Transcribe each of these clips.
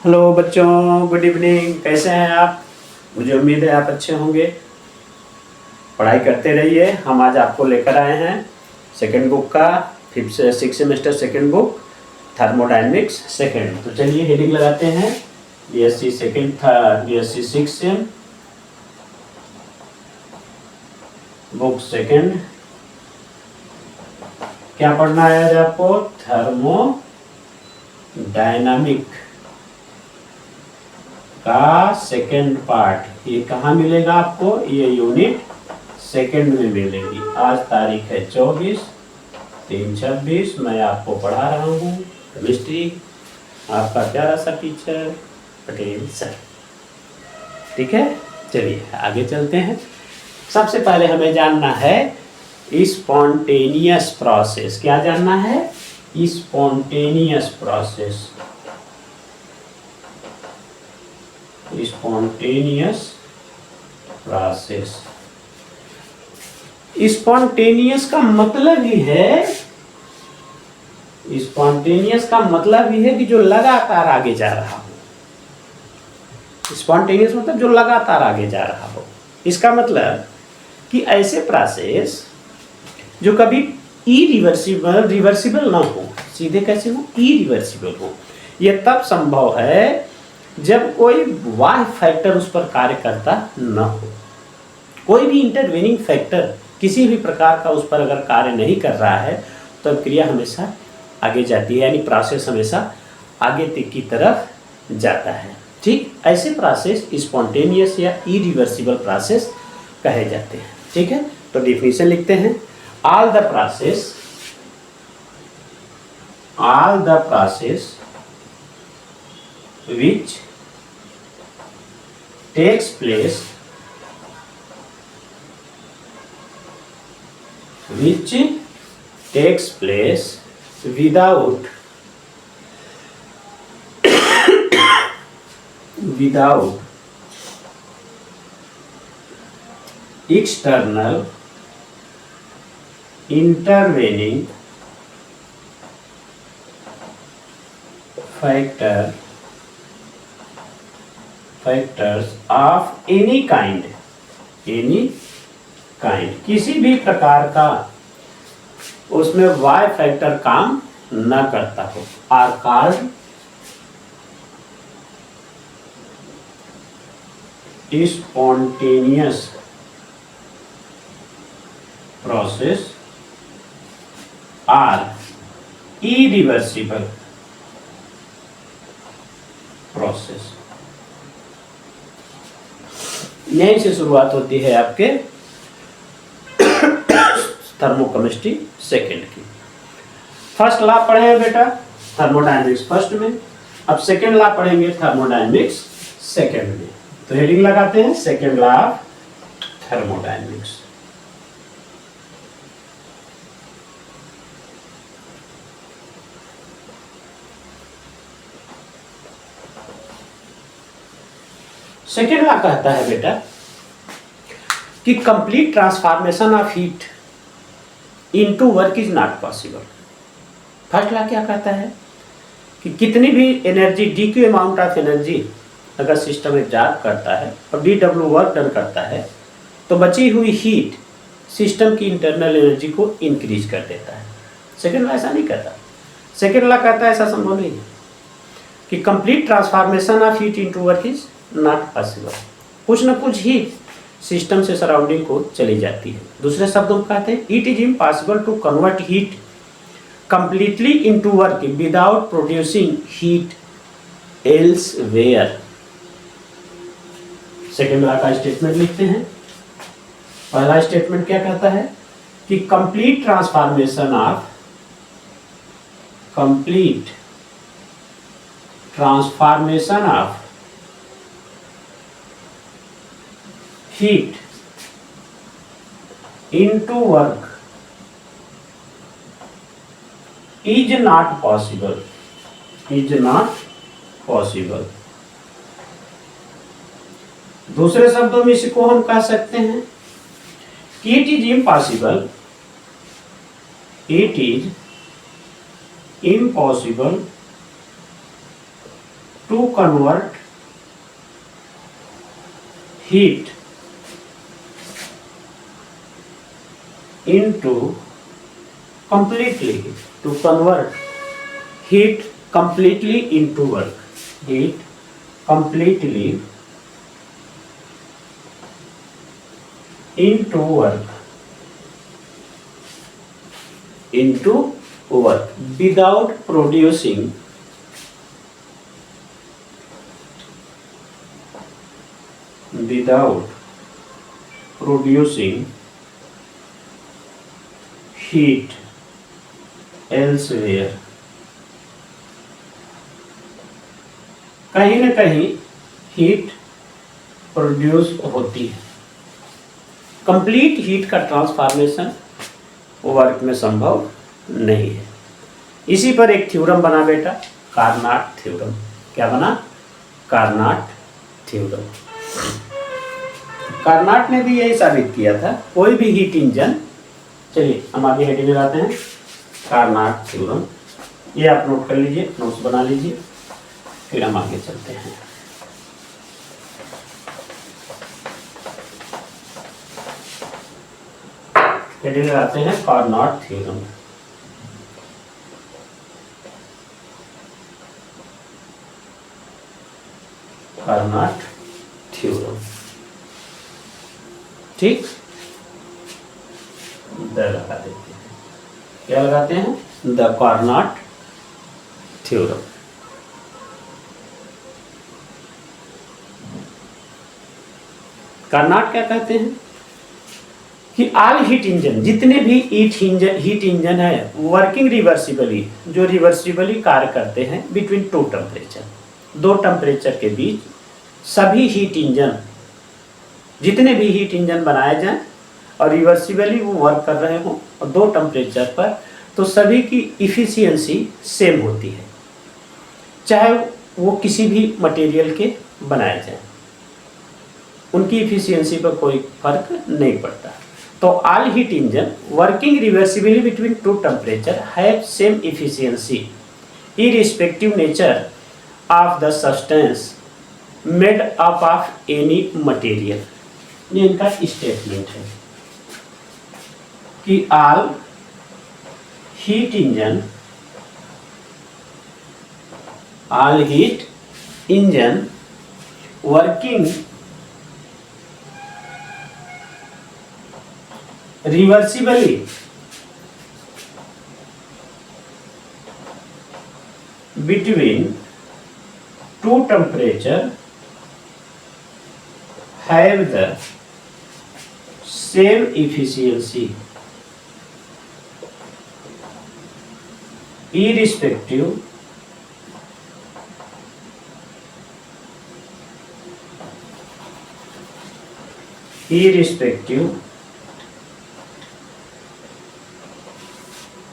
Hello बच्चों, good evening. कैसे हैं आप? मुझे उम्मीद है आप अच्छे होंगे। पढ़ाई करते रहिए। हम आज आपको लेकर आए हैं सेकंड बुक का six semester second book thermodynamics second. तो चलिए हेडिंग लगाते हैं। बीएससी सेकंड था, BSc six same book second. क्या पढ़ना है आज आपको? थर्मोडायनामिक का सेकंड पार्ट। ये कहाँ मिलेगा आपको? ये यूनिट सेकंड में मिलेगी। आज तारीख है 24/3/26। मैं आपको पढ़ा रहा हूँ केमिस्ट्री, आपका प्यारा सा टीचर पटेल सर। ठीक है, चलिए आगे चलते हैं। सबसे पहले हमें जानना है स्पॉन्टेनियस प्रोसेस। क्या जानना है? Spontaneous process. Spontaneous process. Spontaneous का मतलब ही है, स्पॉन्टेनियस का मतलब ही है कि जो लगातार आगे जा रहा हो। स्पॉन्टेनियस मतलब जो लगातार आगे जा रहा हो। इसका मतलब कि ऐसे प्रोसेस जो कभी रिवर्सिबल ना हो। सीधे कैसे हो? इरिवर्सिबल हो। यह तब संभव है जब कोई बाह्य फैक्टर उस पर कार्य करता न हो। कोई भी इंटरवेनिंग फैक्टर किसी भी प्रकार का उस पर अगर कार्य नहीं कर रहा है तो क्रिया हमेशा आगे जाती है, यानी प्रोसेस हमेशा आगे की तरफ जाता है। ठीक, ऐसे प्रोसेस स्पॉन्टेनियस या इरिवर्सिबल प्रोसेस कहे जाते हैं। ठीक है, तो डिफिनीशन लिखते हैं। All the process which takes place without external intervening factors of any kind, किसी भी प्रकार का उसमें वाई फैक्टर काम न करता हो, are called spontaneous process are irreversible process. यहीं से शुरुआत होती है आपके थर्मोकेमिस्ट्री सेकंड की। फर्स्ट लॉ पढ़े हैं बेटा थर्मोडायनेमिक्स फर्स्ट में, अब सेकंड लॉ पढ़ेंगे थर्मोडायनेमिक्स सेकंड में। तो हेडिंग लगाते हैं second law of thermodynamics. Second law कहता है बेटा कि complete transformation of heat into work is not possible. First law क्या कहता है कि कितनी भी energy D Q amount of energy अगर सिस्टम एब्जॉर्ब करता है और डी डब्ल्यू वर्क डन करता है तो बची हुई हीट सिस्टम की इंटरनल एनर्जी को इंक्रीज कर देता है। सेकेंड लॉ ऐसा नहीं कहता। सेकेंड लॉ कहता है ऐसा संभव नहीं है कि complete transformation of heat into work is not possible. कुछ न कुछ हीट सिस्टम से सराउंडिंग को चली जाती है। दूसरे शब्दों में कहते हैं it is impossible to convert heat completely into work without producing heat elsewhere. Second law का स्टेटमेंट लिखते हैं। पहला स्टेटमेंट क्या कहता है कि complete transformation of heat into work is not possible, दूसरे शब्दों में इसको हम कह सकते हैं कि it is impossible to convert heat into completely to convert heat completely into work, heat completely into work, into work without producing heat elsewhere। कहीं न कहीं हीट प्रोड्यूस होती है। कंप्लीट हीट का ट्रांसफॉर्मेशन वर्क में संभव नहीं है। इसी पर एक थ्योरम बना बेटा, कार्नाट थ्योरम। क्या बना? कार्नाट थ्योरम। कार्नाट ने भी यही साबित किया था, कोई भी हीट इंजन। चलिए हम आगे हेडिंग लगाते हैं, कार्नाट थ्योरम। ये आप नोट कर लीजिए, नोट्स बना लीजिए, फिर हम आगे चलते हैं। हेडिंग लगाते हैं कार्नाट थ्योरम। कार्नाट थ्योरम, ठीक। द लगा देते हैं। क्या लगाते हैं? The Karnat theorem. कार्नाट क्या कहते हैं कि ऑल हीट इंजन, जितने भी हीट इंजन है, वर्किंग रिवर्सिबली, जो रिवर्सिबली कार्य करते हैं बिटवीन टू टेम्परेचर, दो टेम्परेचर के बीच, सभी हीट इंजन, जितने भी हीट इंजन बनाए जाएं और रिवर्सिबली वो वर्क कर रहे हों और दो टेम्परेचर पर, तो सभी की इफिशियंसी सेम होती है, चाहे वो किसी भी मटेरियल के बनाए जाएं, उनकी इफिशियंसी पर कोई फर्क नहीं पड़ता। तो all heat engine working reversibly between two temperature have same efficiency irrespective nature of the substance made up of any material. ये इनका स्टेटमेंट है कि all heat engine working reversibly between two temperature have the same efficiency irrespective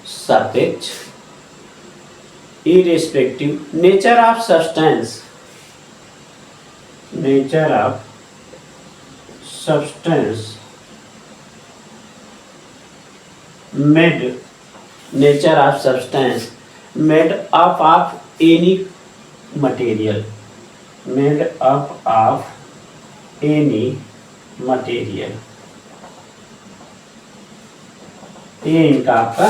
सापेक्ष irrespective nature of substance made nature of substance made up of any material ये इनका आपका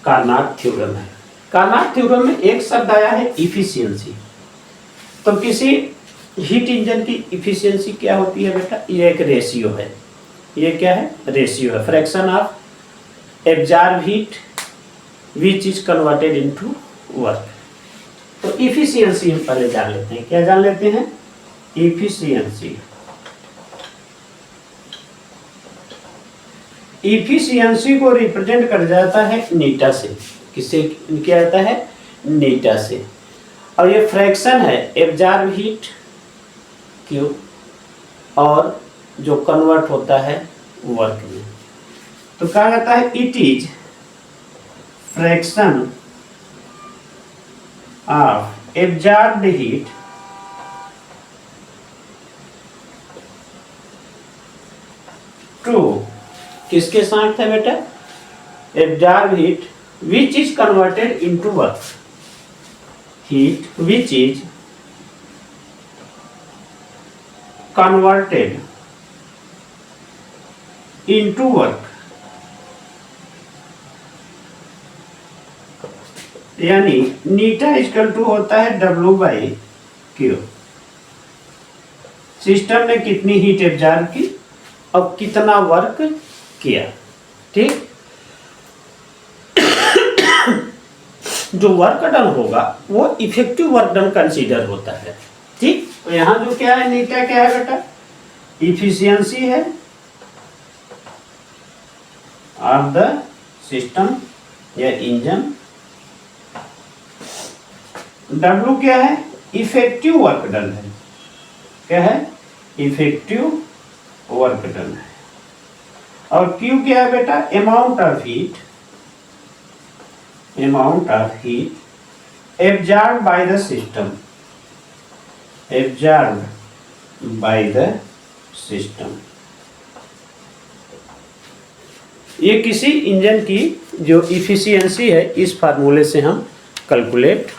Karnat theorem है। Karnat theorem में एक शब्द आया है इफिशियंसी। तो किसी हीट इंजन की इफिशियंसी क्या होती है बेटा? ये एक रेशियो है। ये क्या है? रेशियो है, fraction of absorb heat which is converted into work. तो इफिशियंसी हम पहले जान लेते हैं। क्या जान लेते हैं? इफिशियंसी। इफिशियंसी को रिप्रेजेंट कर जाता है नीटा से। किससे किया जाता है? नीटा से। और ये फ्रैक्शन है एब्जॉर्ब हीट क्यू और जो कन्वर्ट होता है वर्क में। तो कहा जाता है it is fraction of absorbed heat to, किसके साथ है बेटा? Absorb heat which is converted into work. heat which is converted into work, यानी नीटा इक्वल टू होता है W/Q। सिस्टम ने कितनी हीट एब्जॉर्ब की और कितना वर्क किया, ठीक। जो वर्क डन होगा वो इफेक्टिव वर्क डन कंसीडर होता है, ठीक। तो यहां जो क्या है, नीटा क्या है बेटा, इफिशियंसी है ऑफ द सिस्टम या इंजन। W क्या है, इफेक्टिव वर्क डन है, क्या है, इफेक्टिव वर्क डन है। और Q क्या है बेटा, amount of heat, amount of heat absorb by the system, absorb by the system. ये किसी इंजन की जो इफिशियंसी है इस फार्मूले से हम कैलकुलेट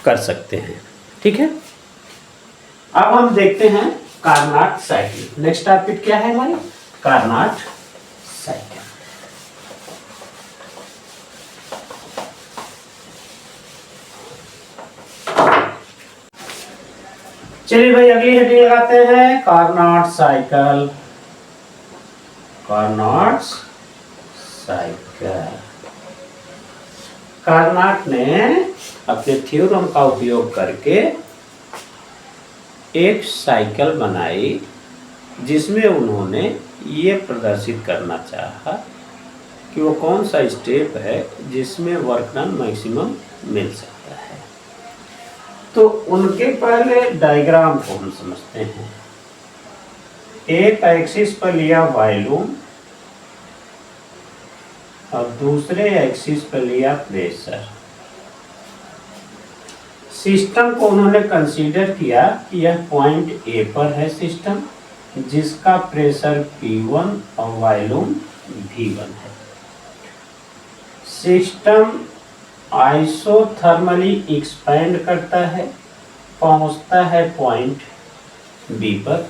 कर सकते हैं, ठीक है। अब हम देखते हैं कार्नोट साइकिल। नेक्स्ट टॉपिक क्या है हमारी, कार्नोट साइकिल। चलिए भाई अगली हेडिंग लगाते हैं, Carnot cycle, Carnot cycle. Carnot ने अपने थ्योरम का उपयोग करके एक साइकिल बनाई जिसमें उन्होंने ये प्रदर्शित करना चाहा कि वो कौन सा स्टेप है जिसमें वर्क डन मैक्सिमम मिल सकता है। तो उनके पहले डायग्राम को हम समझते हैं। एक एक्सिस पर लिया वॉल्यूम और दूसरे एक्सिस पर लिया प्रेशर। सिस्टम को उन्होंने कंसीडर किया कि यह पॉइंट ए पर है सिस्टम, जिसका प्रेशर P1 और वॉल्यूम V1 है। सिस्टम आइसोथर्मली एक्सपेंड करता है, पहुंचता है पॉइंट बी पर।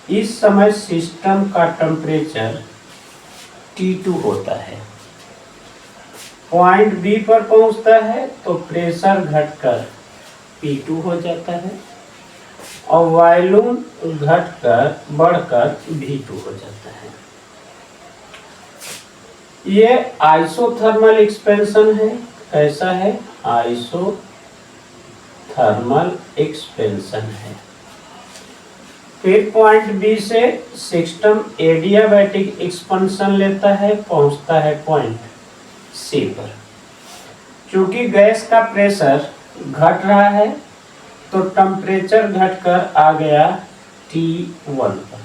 इस समय सिस्टम का टेम्परेचर T2 होता है। पॉइंट बी पर पहुंचता है तो प्रेशर घटकर P2 हो जाता है और वॉल्यूम घटकर बढ़कर V2 हो जाता है। ये आइसोथर्मल एक्सपेंशन है। कैसा है, आइसोथर्मल एक्सपेंशन है। फिर पॉइंट बी से सिस्टम एडियाबैटिक एक्सपेंशन लेता है, पहुंचता है पॉइंट सी पर। चूंकि गैस का प्रेशर घट रहा है तो टेम्परेचर घटकर आ गया T1 पर,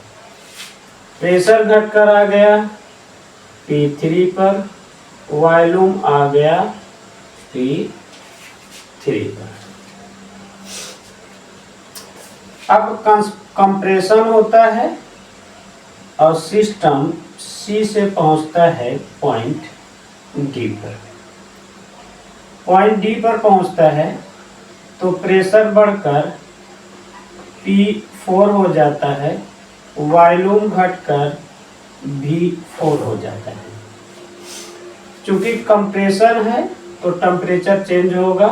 प्रेशर घटकर आ गया P3 पर, वॉल्यूम आ गया P3 पर। अब कंप्रेशन होता है और सिस्टम C से पहुंचता है पॉइंट D पर। पॉइंट D पर पहुंचता है तो प्रेशर बढ़कर P4 हो जाता है, वॉल्यूम घटकर V4 हो जाता है। चूंकि कंप्रेशन है तो टेम्परेचर चेंज होगा,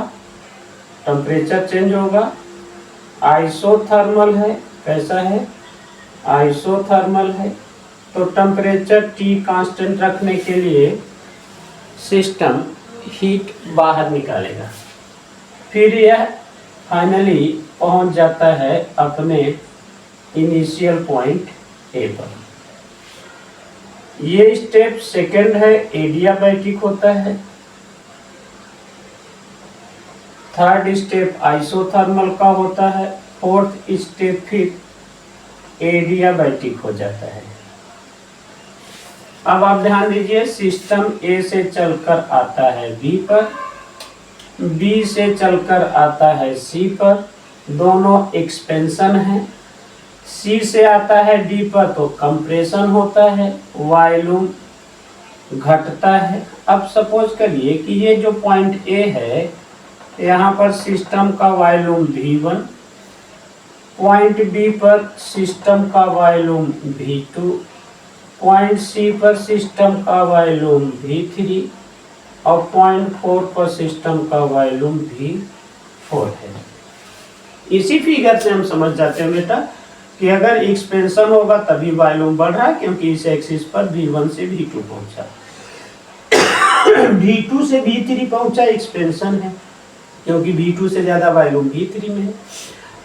टेम्परेचर चेंज होगा। आइसोथर्मल है, कैसा है, आइसोथर्मल है तो टेम्परेचर T कांस्टेंट रखने के लिए सिस्टम हीट बाहर निकालेगा। फिर यह फाइनली पहुंच जाता है अपने इनिशियल पॉइंट ए पर। ये स्टेप सेकंड है, एडियाबैटिक होता है। थर्ड स्टेप आइसोथर्मल का होता है। फोर्थ स्टेप फिर एडियाबैटिक हो जाता है। अब आप ध्यान दीजिए, सिस्टम ए से चलकर आता है बी पर, बी से चलकर आता है सी पर, दोनों एक्सपेंशन है। सी से आता है डी पर तो कंप्रेशन होता है, वॉल्यूम घटता है। अब सपोज करिए कि ये जो पॉइंट ए है यहाँ पर सिस्टम का वॉल्यूम V1, पॉइंट बी पर सिस्टम का वॉल्यूम V2, पॉइंट सी पर सिस्टम का वॉल्यूम V3 और पॉइंट 4 पर सिस्टम का वॉल्यूम V4 है। इसी फिगर से हम समझ जाते हैं बेटा कि अगर एक्सपेंशन होगा तभी वॉल्यूम बढ़ रहा है, क्योंकि इस एक्सिस पर V1 से V2 पहुंचा, V2 से V3 पहुंचा एक्सपेंशन है, क्योंकि V2 से ज्यादा वॉल्यूम V3 में है।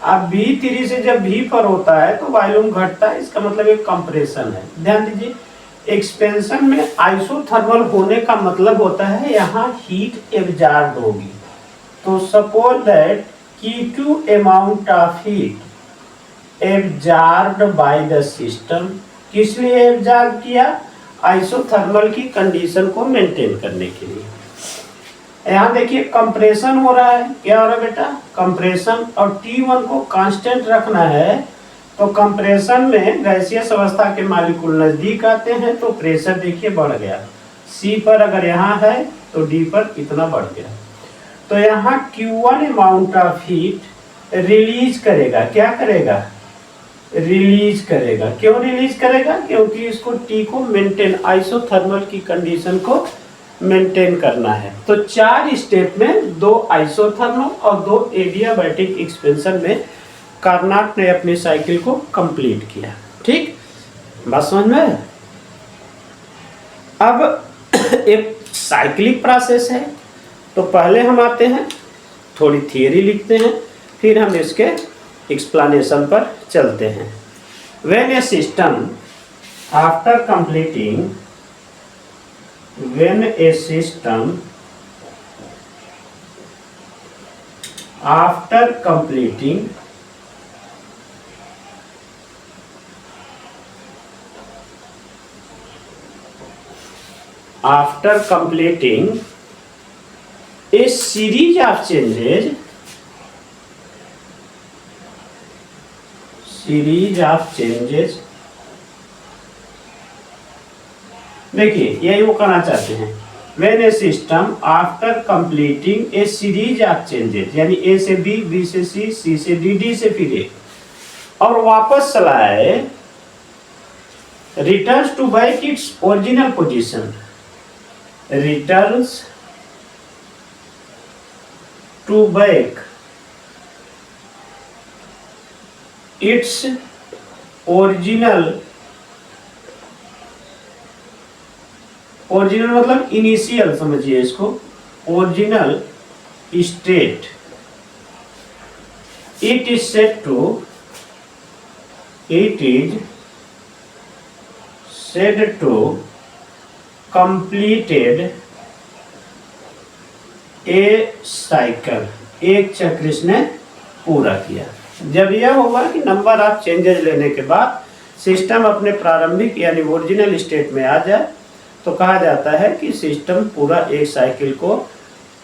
अब V3 से जब V पर होता है तो वॉल्यूम घटता है, इसका मतलब एक कंप्रेशन है। ध्यान दीजिए, एक्सपेंशन में आइसोथर्मल होने का मतलब होता है यहाँ हीट एब्जॉर्ब होगी। तो suppose that Q2 amount of heat absorbed by the system, किस लिए एब्जॉर्ब किया? आइसोथर्मल की कंडीशन को मेंटेन करने के लिए। यहाँ देखिए कंप्रेशन हो रहा है, क्या हो रहा है बेटा? कंप्रेशन, और T1 को कांस्टेंट रखना है। तो कंप्रेशन में गैसियस अवस्था के मॉलिक्यूल नजदीक आते हैं तो प्रेशर देखिए बढ़ गया। C पर अगर यहाँ है तो D पर इतना बढ़ गया। तो यहाँ Q1 amount of heat release करेगा। क्या करेगा? रिलीज करेगा। क्यों रिलीज करेगा? क्योंकि इसको T को मेंटेन, आइसोथर्मल की कंडीशन को मेंटेन करना है। तो 4 स्टेप में 2 आइसोथर्मल और 2 एडियाबैटिक एक्सपेंशन में कार्नाट ने अपनी साइकिल को कंप्लीट किया। ठीक, बात समझ में? अब एक साइक्लिक प्रोसेस है, तो पहले हम आते हैं, थोड़ी थियरी लिखते हैं, फिर हम इसके एक्सप्लेनेशन पर चलते हैं। When A system after completing when a system after completing a series of changes, देखिए यही वो कहना चाहते हैं। When a system after completing a series of changes, यानी A से B, B से C, C से D, D से फिर A, और वापस चला है, returns to back its original position, returns to back its original मतलब इनिशियल, समझिए इसको, original state. It is set to completed a cycle, एक चक्र इसने पूरा किया। जब यह होगा कि नंबर ऑफ चेंजेस लेने के बाद सिस्टम अपने प्रारंभिक यानी ओरिजिनल स्टेट में आ जाए तो कहा जाता है कि सिस्टम पूरा एक साइकिल को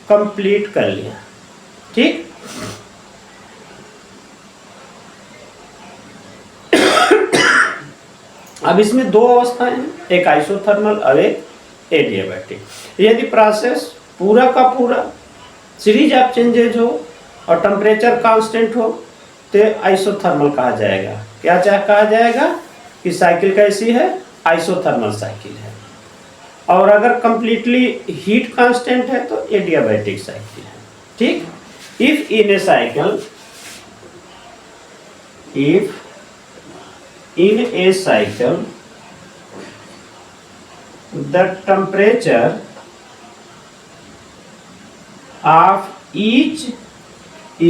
कंप्लीट कर लिया। ठीक, अब इसमें 2 अवस्थाएं हैं, एक आइसोथर्मल और एक एडियाबैटिक। यदि प्रोसेस पूरा का पूरा सीरीज ऑफ चेंजेज हो और टेम्परेचर कांस्टेंट हो तो आइसोथर्मल कहा जाएगा। क्या कहा जाएगा? कि साइकिल कैसी है? आइसोथर्मल साइकिल है। और अगर कंप्लीटली हीट कांस्टेंट है तो एडियाबैटिक साइकिल है। ठीक, if in A cycle the temperature of each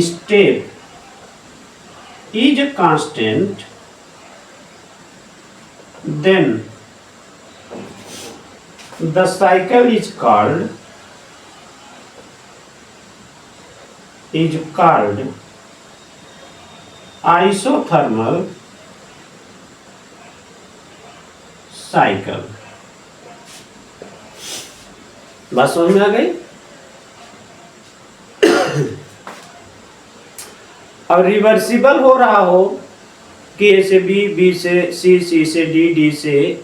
step is constant, then the cycle is called isothermal cycle। बात समझ में आ गई? और रिवर्सिबल हो रहा हो कि ए से बी, बी से सी, सी से डी, डी से,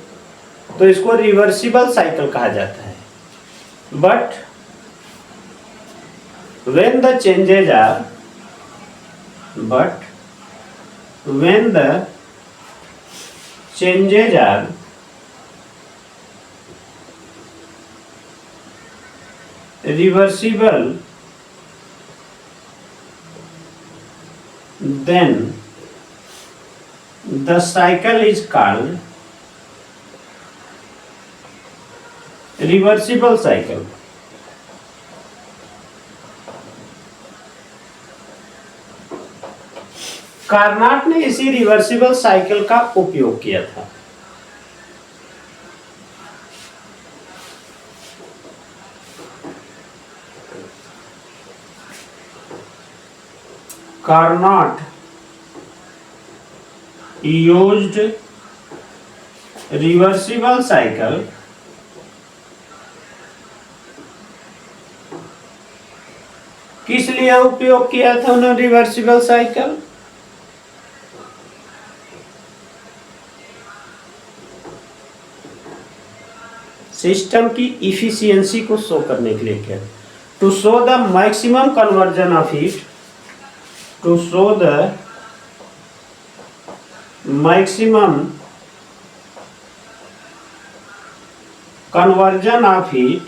तो इसको रिवर्सिबल साइकिल कहा जाता है। But when the changes are but when the changes are reversible, then the cycle is called reversible cycle. Carnot ने इसी रिवर्सिबल साइकिल का उपयोग किया था। कार्नाट यूज्ड रिवर्सिबल साइकिल किस लिए उपयोग किया था उन्होंने रिवर्सिबल साइकिल? सिस्टम की इफिशियंसी को शो करने के लिए किया, to show the maximum conversion of heat, to show the maximum conversion of heat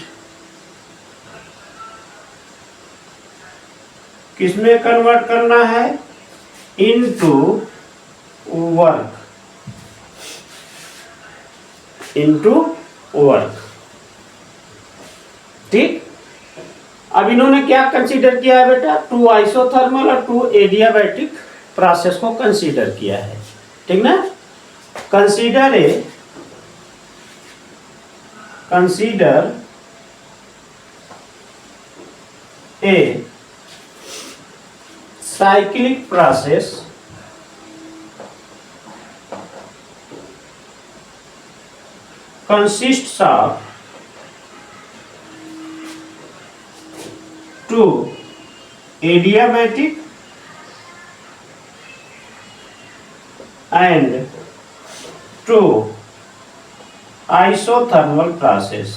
किसमें कन्वर्ट करना है? Into work, into work. ठीक, अब इन्होंने क्या कंसीडर किया है बेटा? टू आइसोथर्मल और टू एडियाबैटिक प्रोसेस को कंसीडर किया है। ठीक ना? Consider a cyclic process consists of two adiabatic and two isothermal process,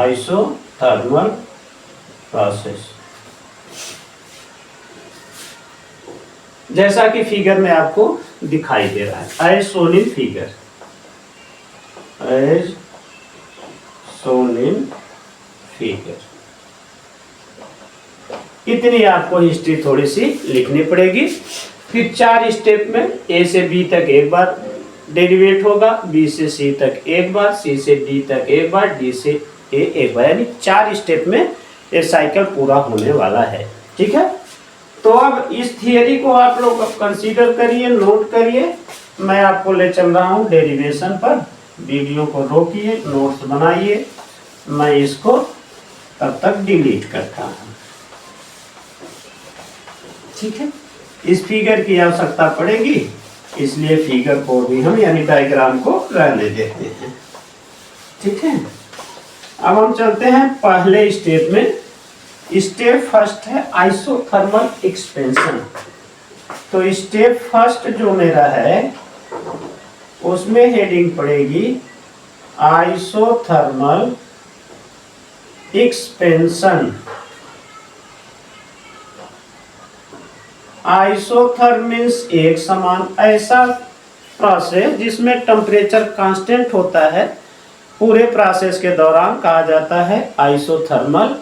isothermal process। जैसा कि फिगर में आपको दिखाई दे रहा है, as shown in figure, as shown in figure. इतनी आपको हिस्ट्री थोड़ी सी लिखनी पड़ेगी। फिर 4 स्टेप में ए से बी तक एक बार डेरिवेट होगा, बी से सी तक एक बार, सी से डी तक एक बार, डी से ए एक बार, यानी 4 स्टेप में ये साइकिल पूरा होने वाला है। ठीक है, तो अब इस थियरी को आप लोग कंसीडर करिए, नोट करिए। मैं आपको ले चल रहा हूं डेरिवेशन पर। वीडियो को रोकिए, नोट्स बनाइए, मैं इसको तब तक डिलीट करता हूं। ठीक है, इस फिगर की आवश्यकता पड़ेगी, इसलिए फिगर को भी हम यानी डायग्राम को रहने देते हैं। ठीक है, अब हम चलते हैं पहले स्टेप में। स्टेप फर्स्ट है आइसोथर्मल एक्सपेंशन। तो स्टेप फर्स्ट जो मेरा है उसमें हेडिंग पड़ेगी आइसोथर्मल एक्सपेंशन। आइसोथर्म मीन्स एक समान, ऐसा प्रोसेस जिसमें टेम्परेचर कांस्टेंट होता है पूरे प्रोसेस के दौरान, कहा जाता है आइसोथर्मल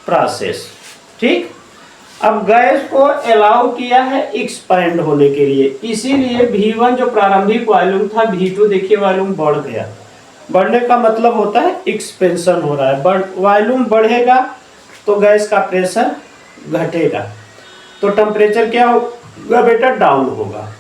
प्रोसेस। ठीक, अब गैस को अलाउ किया है एक्सपैंड होने के लिए, इसीलिए V1 जो प्रारंभिक वॉल्यूम था V2 देखिए वॉल्यूम बढ़ गया। बढ़ने का मतलब होता है एक्सपेंशन हो रहा है। वॉल्यूम बढ़ेगा तो गैस का प्रेशर घटेगा, तो टेम्परेचर क्या होगा बेटा? डाउन होगा।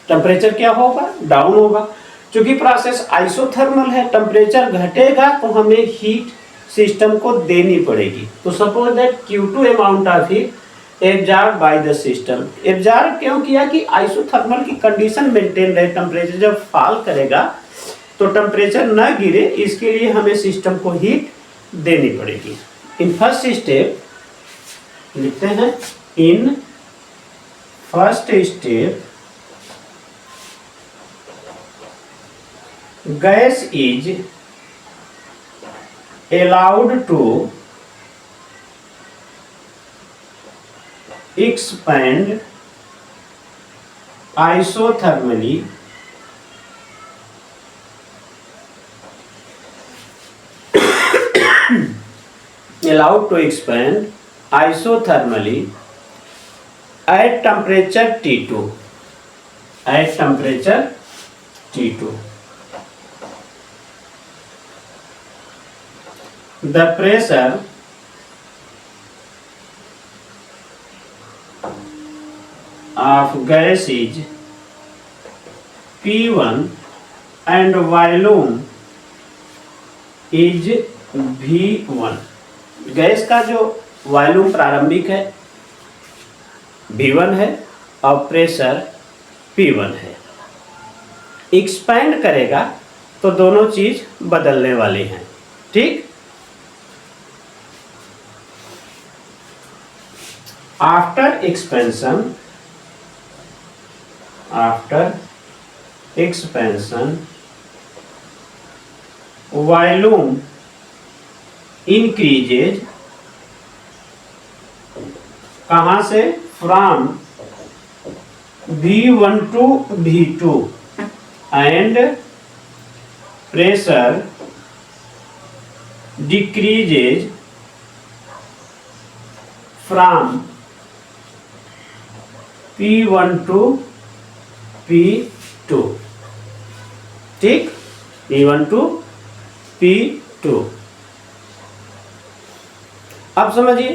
टेम्परेचर क्या होगा? डाउन होगा। क्योंकि प्रोसेस आइसोथर्मल है, टेम्परेचर घटेगा तो हमें हीट सिस्टम को देनी पड़ेगी। तो suppose that Q2 amount of heat absorb by the system. Absorb क्यों किया? कि आइसोथर्मल की कंडीशन मेंटेन रहे, टेम्परेचर जब फॉल करेगा तो टेम्परेचर न गिरे, इसके लिए हमें सिस्टम को हीट देनी पड़ेगी। इन फर्स्ट स्टेप लिखते हैं, in first step gas is allowed to expand isothermally allowed to expand isothermally at temperature T2. At temperature T2. The pressure of gas is P1 and volume is V1. Gas का जो volume प्रारंभिक है V1 है और pressure P1 है। Expand करेगा तो दोनों चीज बदलने वाली हैं, ठीक। आफ्टर expansion volume increases, कहाँ से? From V1 to V2 and pressure decreases from P1 to P2, ठीक। P1 to P2। अब समझिए,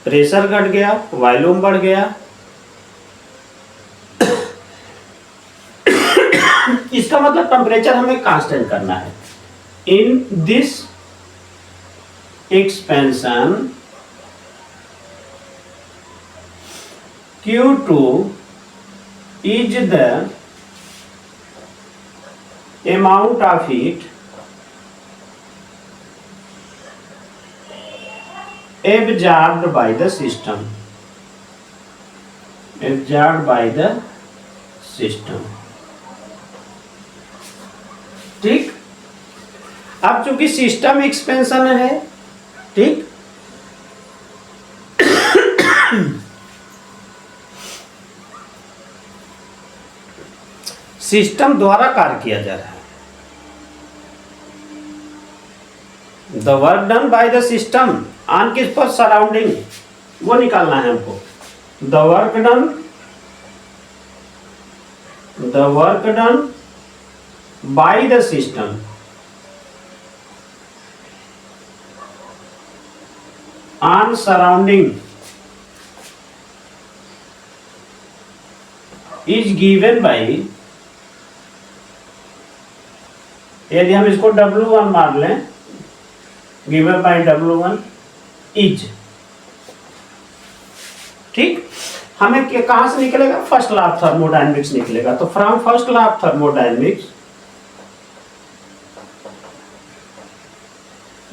प्रेशर घट गया, वॉल्यूम बढ़ गया। इसका मतलब टेम्परेचर हमें कांस्टेंट करना है। In this expansion Q2 is the amount of heat absorbed by the system. Absorbed by the system, ठीक। अब चूंकि सिस्टम एक्सपेंशन है, ठीक, सिस्टम द्वारा कार्य किया जा रहा है। The work done by the system on किस पर? सराउंडिंग, वो निकालना है हमको। The work done by the system on surrounding is given by, यदि हम इसको W1 मान लें, गिवन बाय W1 इज, ठीक। हमें कहां से निकलेगा? फर्स्ट लॉ ऑफ थर्मोडायनेमिक्स निकलेगा। तो from first law of thermodynamics,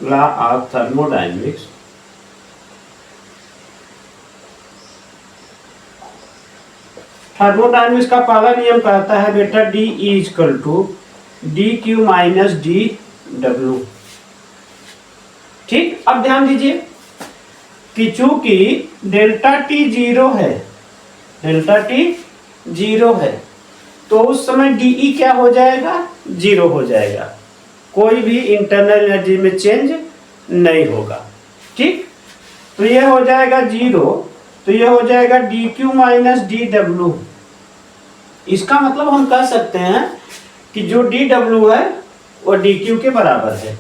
law of thermodynamics, thermodynamics का पहला नियम कहता है बेटा D is equal to DQ minus DW, ठीक। अब ध्यान दीजिए कि चूंकि डेल्टा T जीरो है, तो उस समय DE क्या हो जाएगा? जीरो हो जाएगा। कोई भी इंटरनल एनर्जी में चेंज नहीं होगा, ठीक। तो यह हो जाएगा जीरो, तो यह हो जाएगा DQ माइनस DW। इसका मतलब हम कह सकते हैं कि जो DW है वो DQ के बराबर है,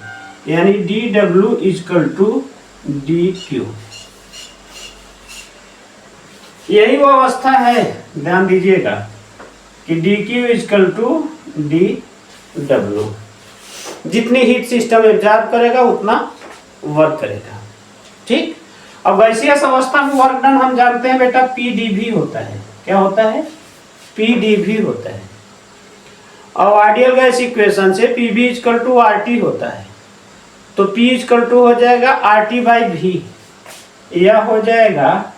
यानी DW इक्वल टू DQ। यही वो अवस्था है, ध्यान दीजिएगा कि DQ इक्वल टू DW। जितनी हीट सिस्टम एब्जॉर्ब करेगा उतना वर्क करेगा, ठीक। अब गैसियस अवस्था में वर्क डन हम जानते हैं बेटा PdV होता है। क्या होता है? PdV होता है। और आइडियल गैस इक्वेशन से PV इक्वल टू RT होता है। तो P इक्वल टू हो जाएगा RT बाई V, यह हो जाएगा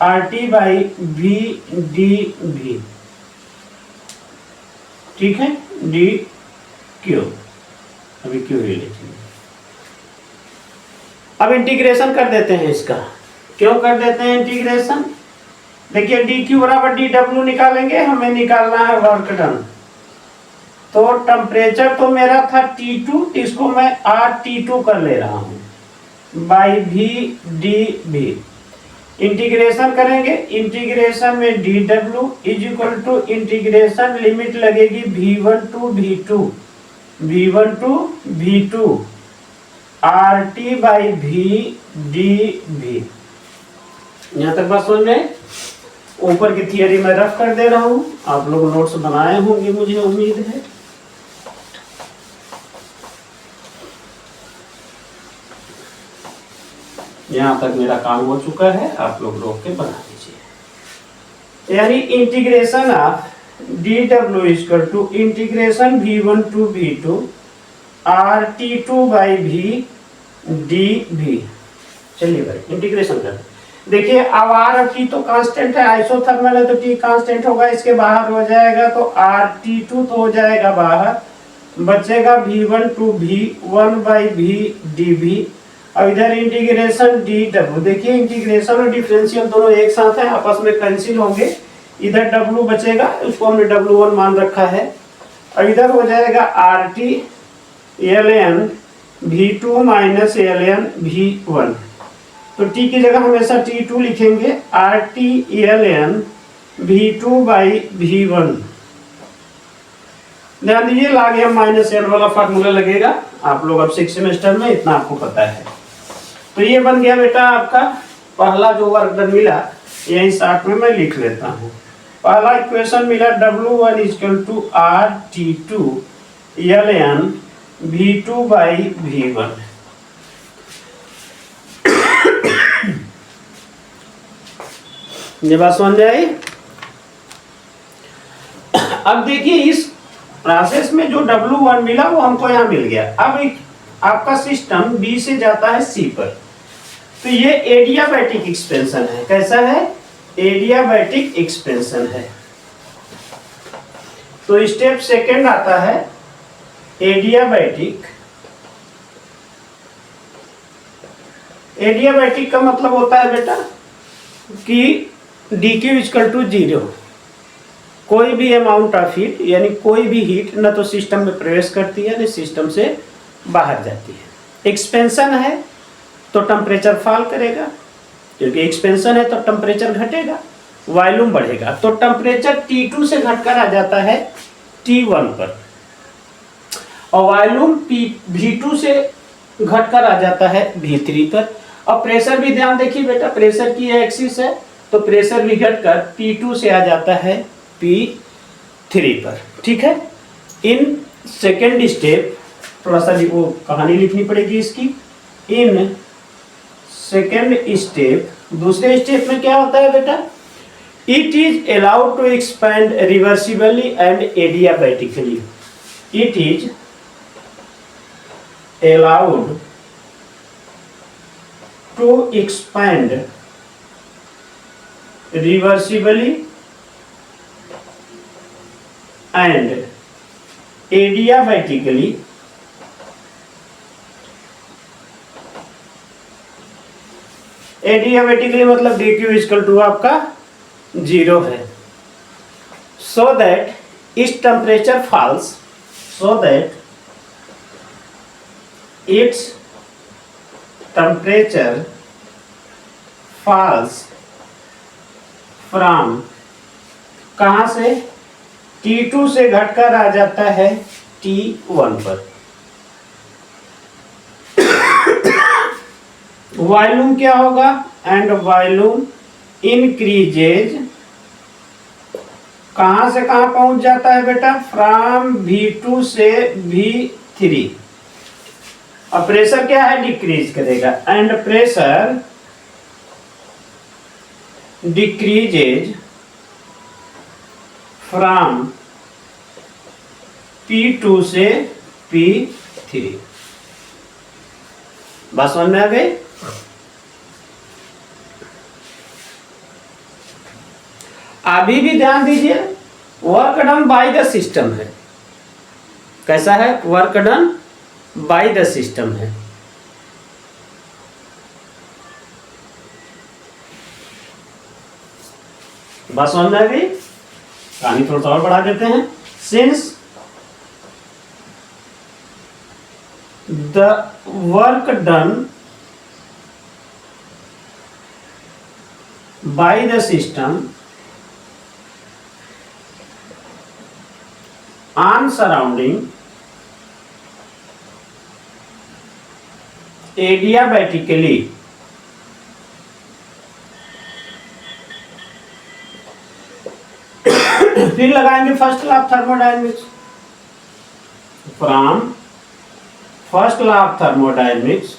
RT बाई VdV, ठीक है। DQ, अभी क्यों ही लिखेंगे। अब इंटीग्रेशन कर देते हैं इसका। क्यों कर देते हैं इंटीग्रेशन? देखिए डी क्यू बराबर डी डब्ल्यू निकालेंगे, हमें निकालना है वर्क डन। तो टेम्परेचर तो मेरा था T2, इसको मैं RT2 कर ले रहा हूं by V D V. Integration करेंगे, इंटीग्रेशन में D W is equal to integration limit लगेगी V1 to V2, V1 to V2 RT by V D V. यहां तक बात समझ में? ऊपर की थियरी मैं रफ कर दे रहा हूं, आप लोग नोट्स बनाए होंगे मुझे उम्मीद है। यहां तक मेरा काम हो चुका है, आप लोग रोक के बना लीजिए। यानी integration of D W equal to integration V1 to V2 RT2 by V D V. चलिए भाई इंटीग्रेशन करते। देखिए अब आर और टी तो कांस्टेंट है, आइसोथर्मल है तो टी कांस्टेंट होगा, इसके बाहर हो जाएगा तो RT2 तो हो जाएगा बाहर, बचेगा V1 to V1 by V D V. अब इधर इंटीग्रेशन डी डब्ल्यू, देखिए इंटीग्रेशन और डिफरेंशियल दोनों एक साथ है, आपस में कैंसिल होंगे, इधर डब्ल्यू बचेगा, उसको हमने W1 मान रखा है। और इधर हो जाएगा RT ln V2 minus ln V1। तो T की जगह हमेशा T2 लिखेंगे, RT ln V2 by V1। ध्यान दीजिए लागे हम माइनस एल वाला फार्मूला लगेगा, आप लोग अब 6 सेमेस्टर में इतना आपको पता है। तो ये बन गया बेटा आपका पहला जो वर्क डन मिला, यही साथ में मैं लिख लेता हूँ। पहला इक्वेशन मिला W1 equal to RT2 ln V2 by V1। ये बात समझ आई? अब देखिए इस प्रोसेस में जो W1 मिला वो हमको यहाँ मिल गया। अब एक आपका सिस्टम B से जाता है C पर, तो ये एडियाबैटिक एक्सपेंशन है। कैसा है? एडियाबैटिक एक्सपेंशन है। तो स्टेप सेकंड आता है एडियाबैटिक। एडियाबैटिक का मतलब होता है बेटा कि dq इक्वल टू 0, कोई भी अमाउंट ऑफ हीट यानी कोई भी हीट न तो सिस्टम में प्रवेश करती है न सिस्टम से बाहर जाती है। एक्सपेंशन है तो टेम्परेचर फॉल करेगा, क्योंकि एक्सपेंशन है तो टेम्परेचर घटेगा, वॉल्यूम बढ़ेगा। तो टेम्परेचर T2 से घटकर आ जाता है T1 पर, और वॉल्यूम V2 से घटकर आ जाता है V3 पर। और प्रेशर भी ध्यान देखिए बेटा, प्रेशर की एक्सिस है तो प्रेशर भी घटकर P2 से आ जाता है P3 पर। ठीक है। इन सेकेंड स्टेप थोड़ा सा वो कहानी लिखनी पड़ेगी इसकी। इन सेकेंड स्टेप, दूसरे स्टेप में क्या होता है बेटा? It is allowed to expand reversibly and adiabatically. It is allowed to expand reversibly and adiabatically मतलब dq इक्वल टू आपका 0 है। so that its temperature falls, so that its temperature falls from, कहां से? T2 से घटकर आ जाता है T1 पर। वॉल्यूम क्या होगा? एंड वॉल्यूम इंक्रीजेज, कहां से कहां पहुंच जाता है बेटा? फ्रॉम V2 से V3। अब प्रेशर क्या है? डिक्रीज करेगा, and pressure decreases from P2 से P3। बात समझ में आ गई? अभी भी ध्यान दीजिए, work done by the system है। कैसा है? Work done by the system है। बात समझ में आ गई? कहानी थोड़ा सा और बढ़ा देते हैं। Since the work done by the system on surrounding adiabatically फिर लगाएंगे first law of thermodynamics. From first law of thermodynamics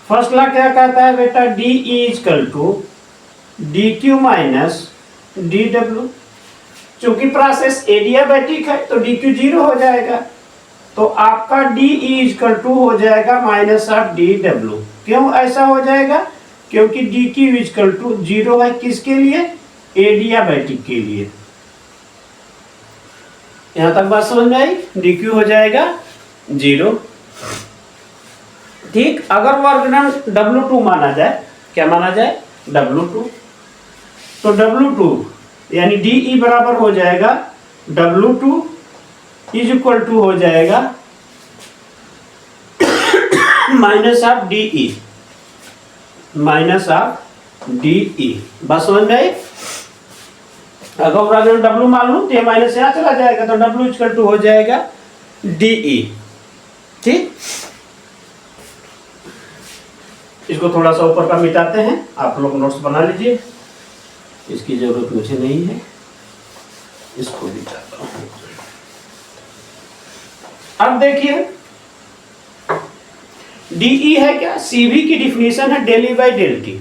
first law क्या कहता है बेटा? D E is equal to D Q minus D W. चूंकि प्रोसेस एडियाबैटिक है तो D Q zero हो जाएगा, तो आपका डी ई इजकल टू हो जाएगा माइनस ऑफ डी डब्ल्यू। क्यों ऐसा हो जाएगा? क्योंकि D Q is equal to zero है किसके लिए? एडियाबैटिक के लिए। यहां तक बात समझ में आई? डी क्यू हो जाएगा जीरो। ठीक, अगर वर्क डन W2 माना जाए, क्या माना जाए? W2, तो W2 यानी DE बराबर हो जाएगा W2 इज इक्वल टू हो जाएगा minus of DE, minus of DE। बस समझ में आई? अगर वर्क डन W मान लूं तो ये माइनस यहां चला जाएगा, तो W इक्वल टू हो जाएगा DE। ठीक, इसको थोड़ा सा ऊपर का मिटाते हैं, आप लोग नोट्स बना लीजिए, इसकी जरूरत मुझे नहीं है, इसको मिटाता हूं। अब देखिए डीई है क्या? सीवी की डिफिनीशन है del E by del T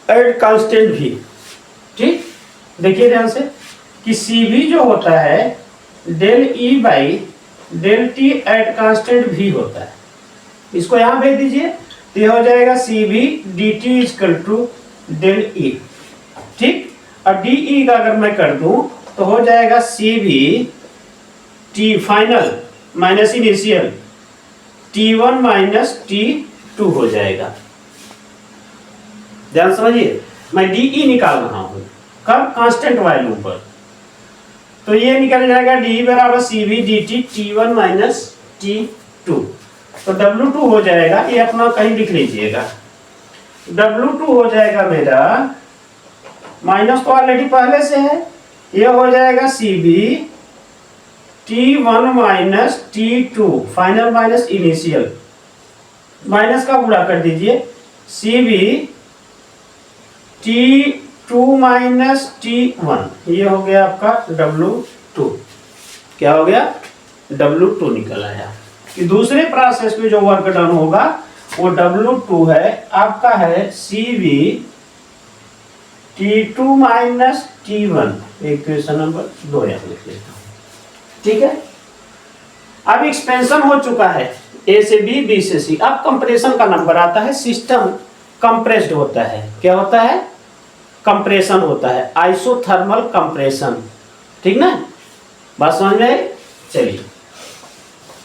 at constant भी। ठीक, देखिए ध्यान से कि सीवी जो होता है del E by del T at constant भी होता है। इसको यहां भेज दीजिए तो यह हो जाएगा C V D T equal to del E. ठीक, और डी ई का अगर मैं कर दूं तो हो जाएगा C V T final minus initial T1 minus T2 हो जाएगा। ध्यान समझिए, मैं DE निकाल रहा हूं कब? कांस्टेंट वैल्यू पर, तो ये निकल जाएगा DE बराबर CV DT T1 minus T2। तो W2 हो जाएगा, ये अपना कहीं लिख लीजिएगा, W2 हो जाएगा मेरा, माइनस तो ऑलरेडी पहले से है, ये हो जाएगा CV T1 minus T2 final minus initial, minus का गुणा कर दीजिए CV T2 माइनस T1, ये हो गया आपका W2। क्या हो गया? W2 निकल आया। कि दूसरे प्रोसेस में जो वर्क डन होगा वो W2 है, आपका है CV T2 minus T1। Equation number 2 यहाँ लिख लेता हूँ। ठीक है, अब एक्सपेंशन हो चुका है A से B, B से C। अब कंप्रेशन का नंबर आता है, सिस्टम कंप्रेस्ड होता है। क्या होता है? कंप्रेशन होता है, आइसोथर्मल कंप्रेशन। ठीक ना, बात समझ में आई? चलिए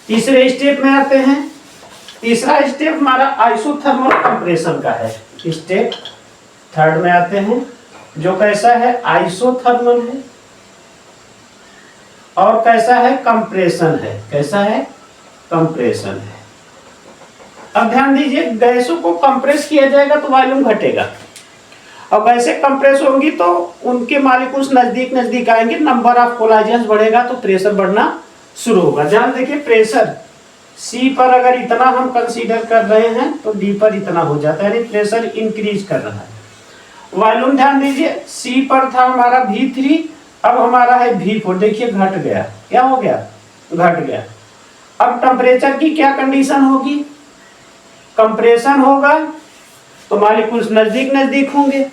तीसरे स्टेप में आते हैं। तीसरा स्टेप हमारा आइसोथर्मल कंप्रेशन का है। स्टेप थर्ड में आते हैं, जो कैसा है? आइसोथर्मल है और कैसा है? कंप्रेशन है। कैसा है? कंप्रेशन है। अब ध्यान दीजिए, गैसों को कंप्रेस किया जाएगा तो वॉल्यूम घटेगा, और गैसें कंप्रेस होंगी तो उनके मॉलिक्यूल्स नजदीक नजदीक आएंगे, नंबर ऑफ कोलाइजन्स बढ़ेगा तो प्रेशर बढ़ना शुरू होगा। ध्यान देखिए, प्रेशर C पर अगर इतना हम कंसीडर कर रहे हैं तो D पर इतना हो जाता है, यानी प्रेशर इंक्रीज कर रहा है। वॉल्यूम ध्यान दीजिए, C पर था हमारा V3, अब हमारा है V4। देखिए घट गया। क्या हो गया? घट गया। अब टेम्परेचर की क्या कंडीशन होगी? कंप्रेशन होगा तो मॉलिक्यूल्स नजदीक नजदीक होंगे,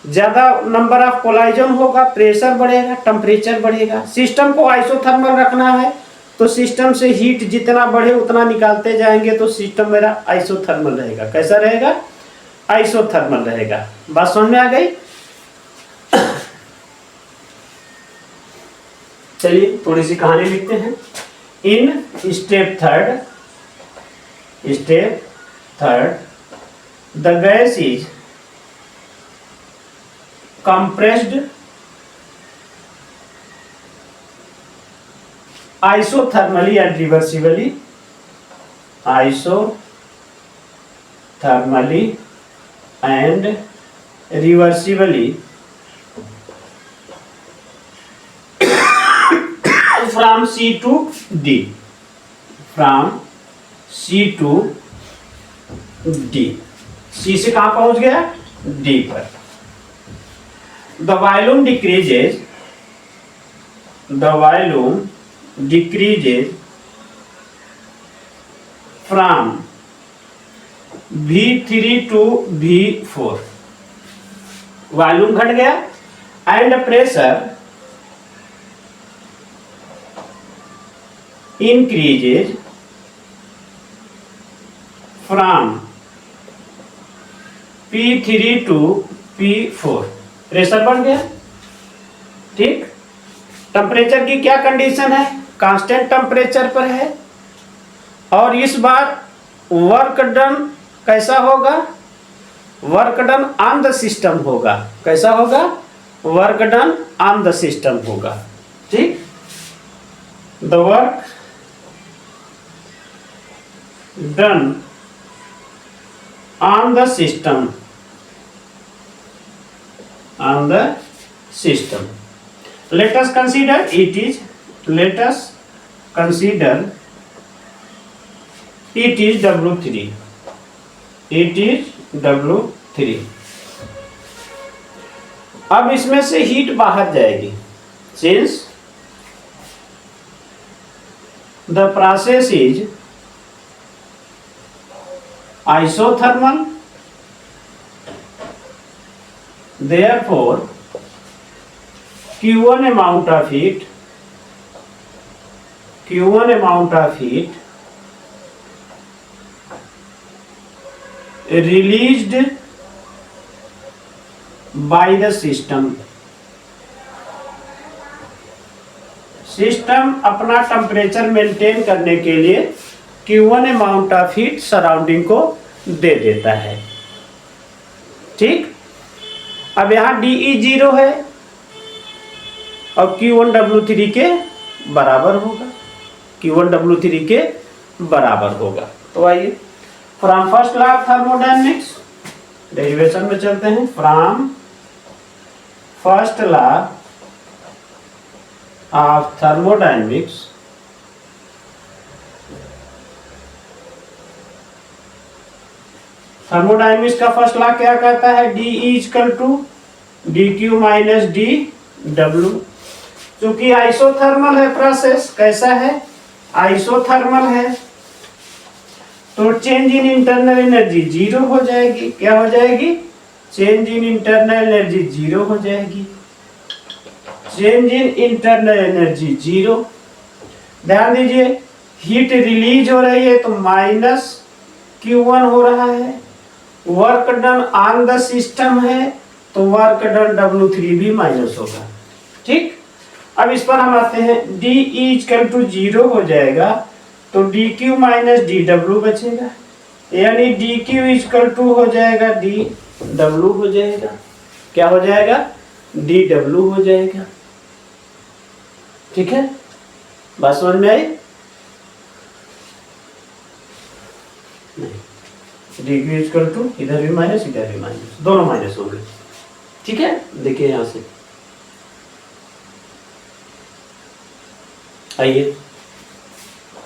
ज्यादा नंबर ऑफ कोलाइजन होगा, प्रेशर बढ़ेगा, टेम्परेचर बढ़ेगा। सिस्टम को आइसोथर्मल रखना है तो सिस्टम से हीट जितना बढ़े उतना निकालते जाएंगे, तो सिस्टम मेरा आइसोथर्मल रहेगा। कैसा रहेगा? आइसोथर्मल रहेगा। बात समझ में आ गई? चलिए थोड़ी सी कहानी लिखते हैं। In step third step third, the gas is compressed isothermally and reversibly, isothermally and reversibly from C to D, from C to D, C से कहाँ पहुँच गया? D पर। The volume decreases from V3 to V4, volume घट गया and pressure increases from P3 to P4, pressure बढ़ गया। ठीक, टेम्परेचर की क्या कंडीशन है? कांस्टेंट टेम्परेचर पर है। और इस बार वर्क डन कैसा होगा? Work done on the system होगा। कैसा होगा? Work done on the system होगा। ठीक, the work done on the system, on the system. Let us consider it is W3. It is W3. अब इसमें से हीट बाहर जाएगी। Since the process is isothermal, therefore Q1 amount of heat released by the system अपना temperature maintain करने के लिए Q1 amount of heat surrounding को दे देता है। ठीक, अब यहाँ DE 0 है और Q1 W3 के बराबर होगा, Q1 W3 के बराबर होगा। तो आइए from first law of thermodynamics derivation में चलते हैं। From first law of thermodynamics thermodynamics का फर्स्ट लॉ क्या कहता है? DE equal to DQ minus DW। क्योंकि आइसोथर्मल है प्रोसेस, कैसा है? आइसोथर्मल है, तो change in internal energy zero हो जाएगी। क्या हो जाएगी? Change in internal energy zero हो जाएगी। Change in internal energy zero. ध्यान दीजिए, हीट रिलीज हो रही है तो माइनस Q1 हो रहा है। Work done on the system है तो वर्क डन W3 भी माइनस होगा। ठीक, अब इस पर हम आते हैं। DE इक्वल टू 0 हो जाएगा तो DQ माइनस DW बचेगा, यानी DQ इक्वल टू हो जाएगा DW हो जाएगा। क्या हो जाएगा? DW हो जाएगा। ठीक है, बात समझ में आई? DQ इक्वल टू इधर भी माइनस इधर भी माइनस, दोनों माइनस हो गए। ठीक है, देखिए यहां से आइए,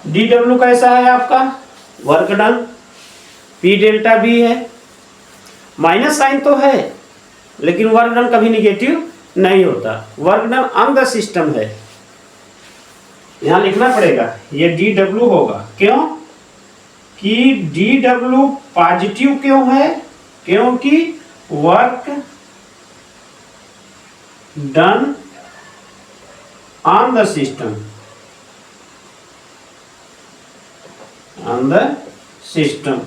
DW कैसा है आपका? वर्क डन, P डेल्टा भी है, माइनस साइन तो है लेकिन वर्क डन कभी निगेटिव नहीं होता। Work done on the system है, यहां लिखना पड़ेगा, ये DW होगा। क्यों कि DW पॉजिटिव क्यों है? क्योंकि work done on the system, on the system.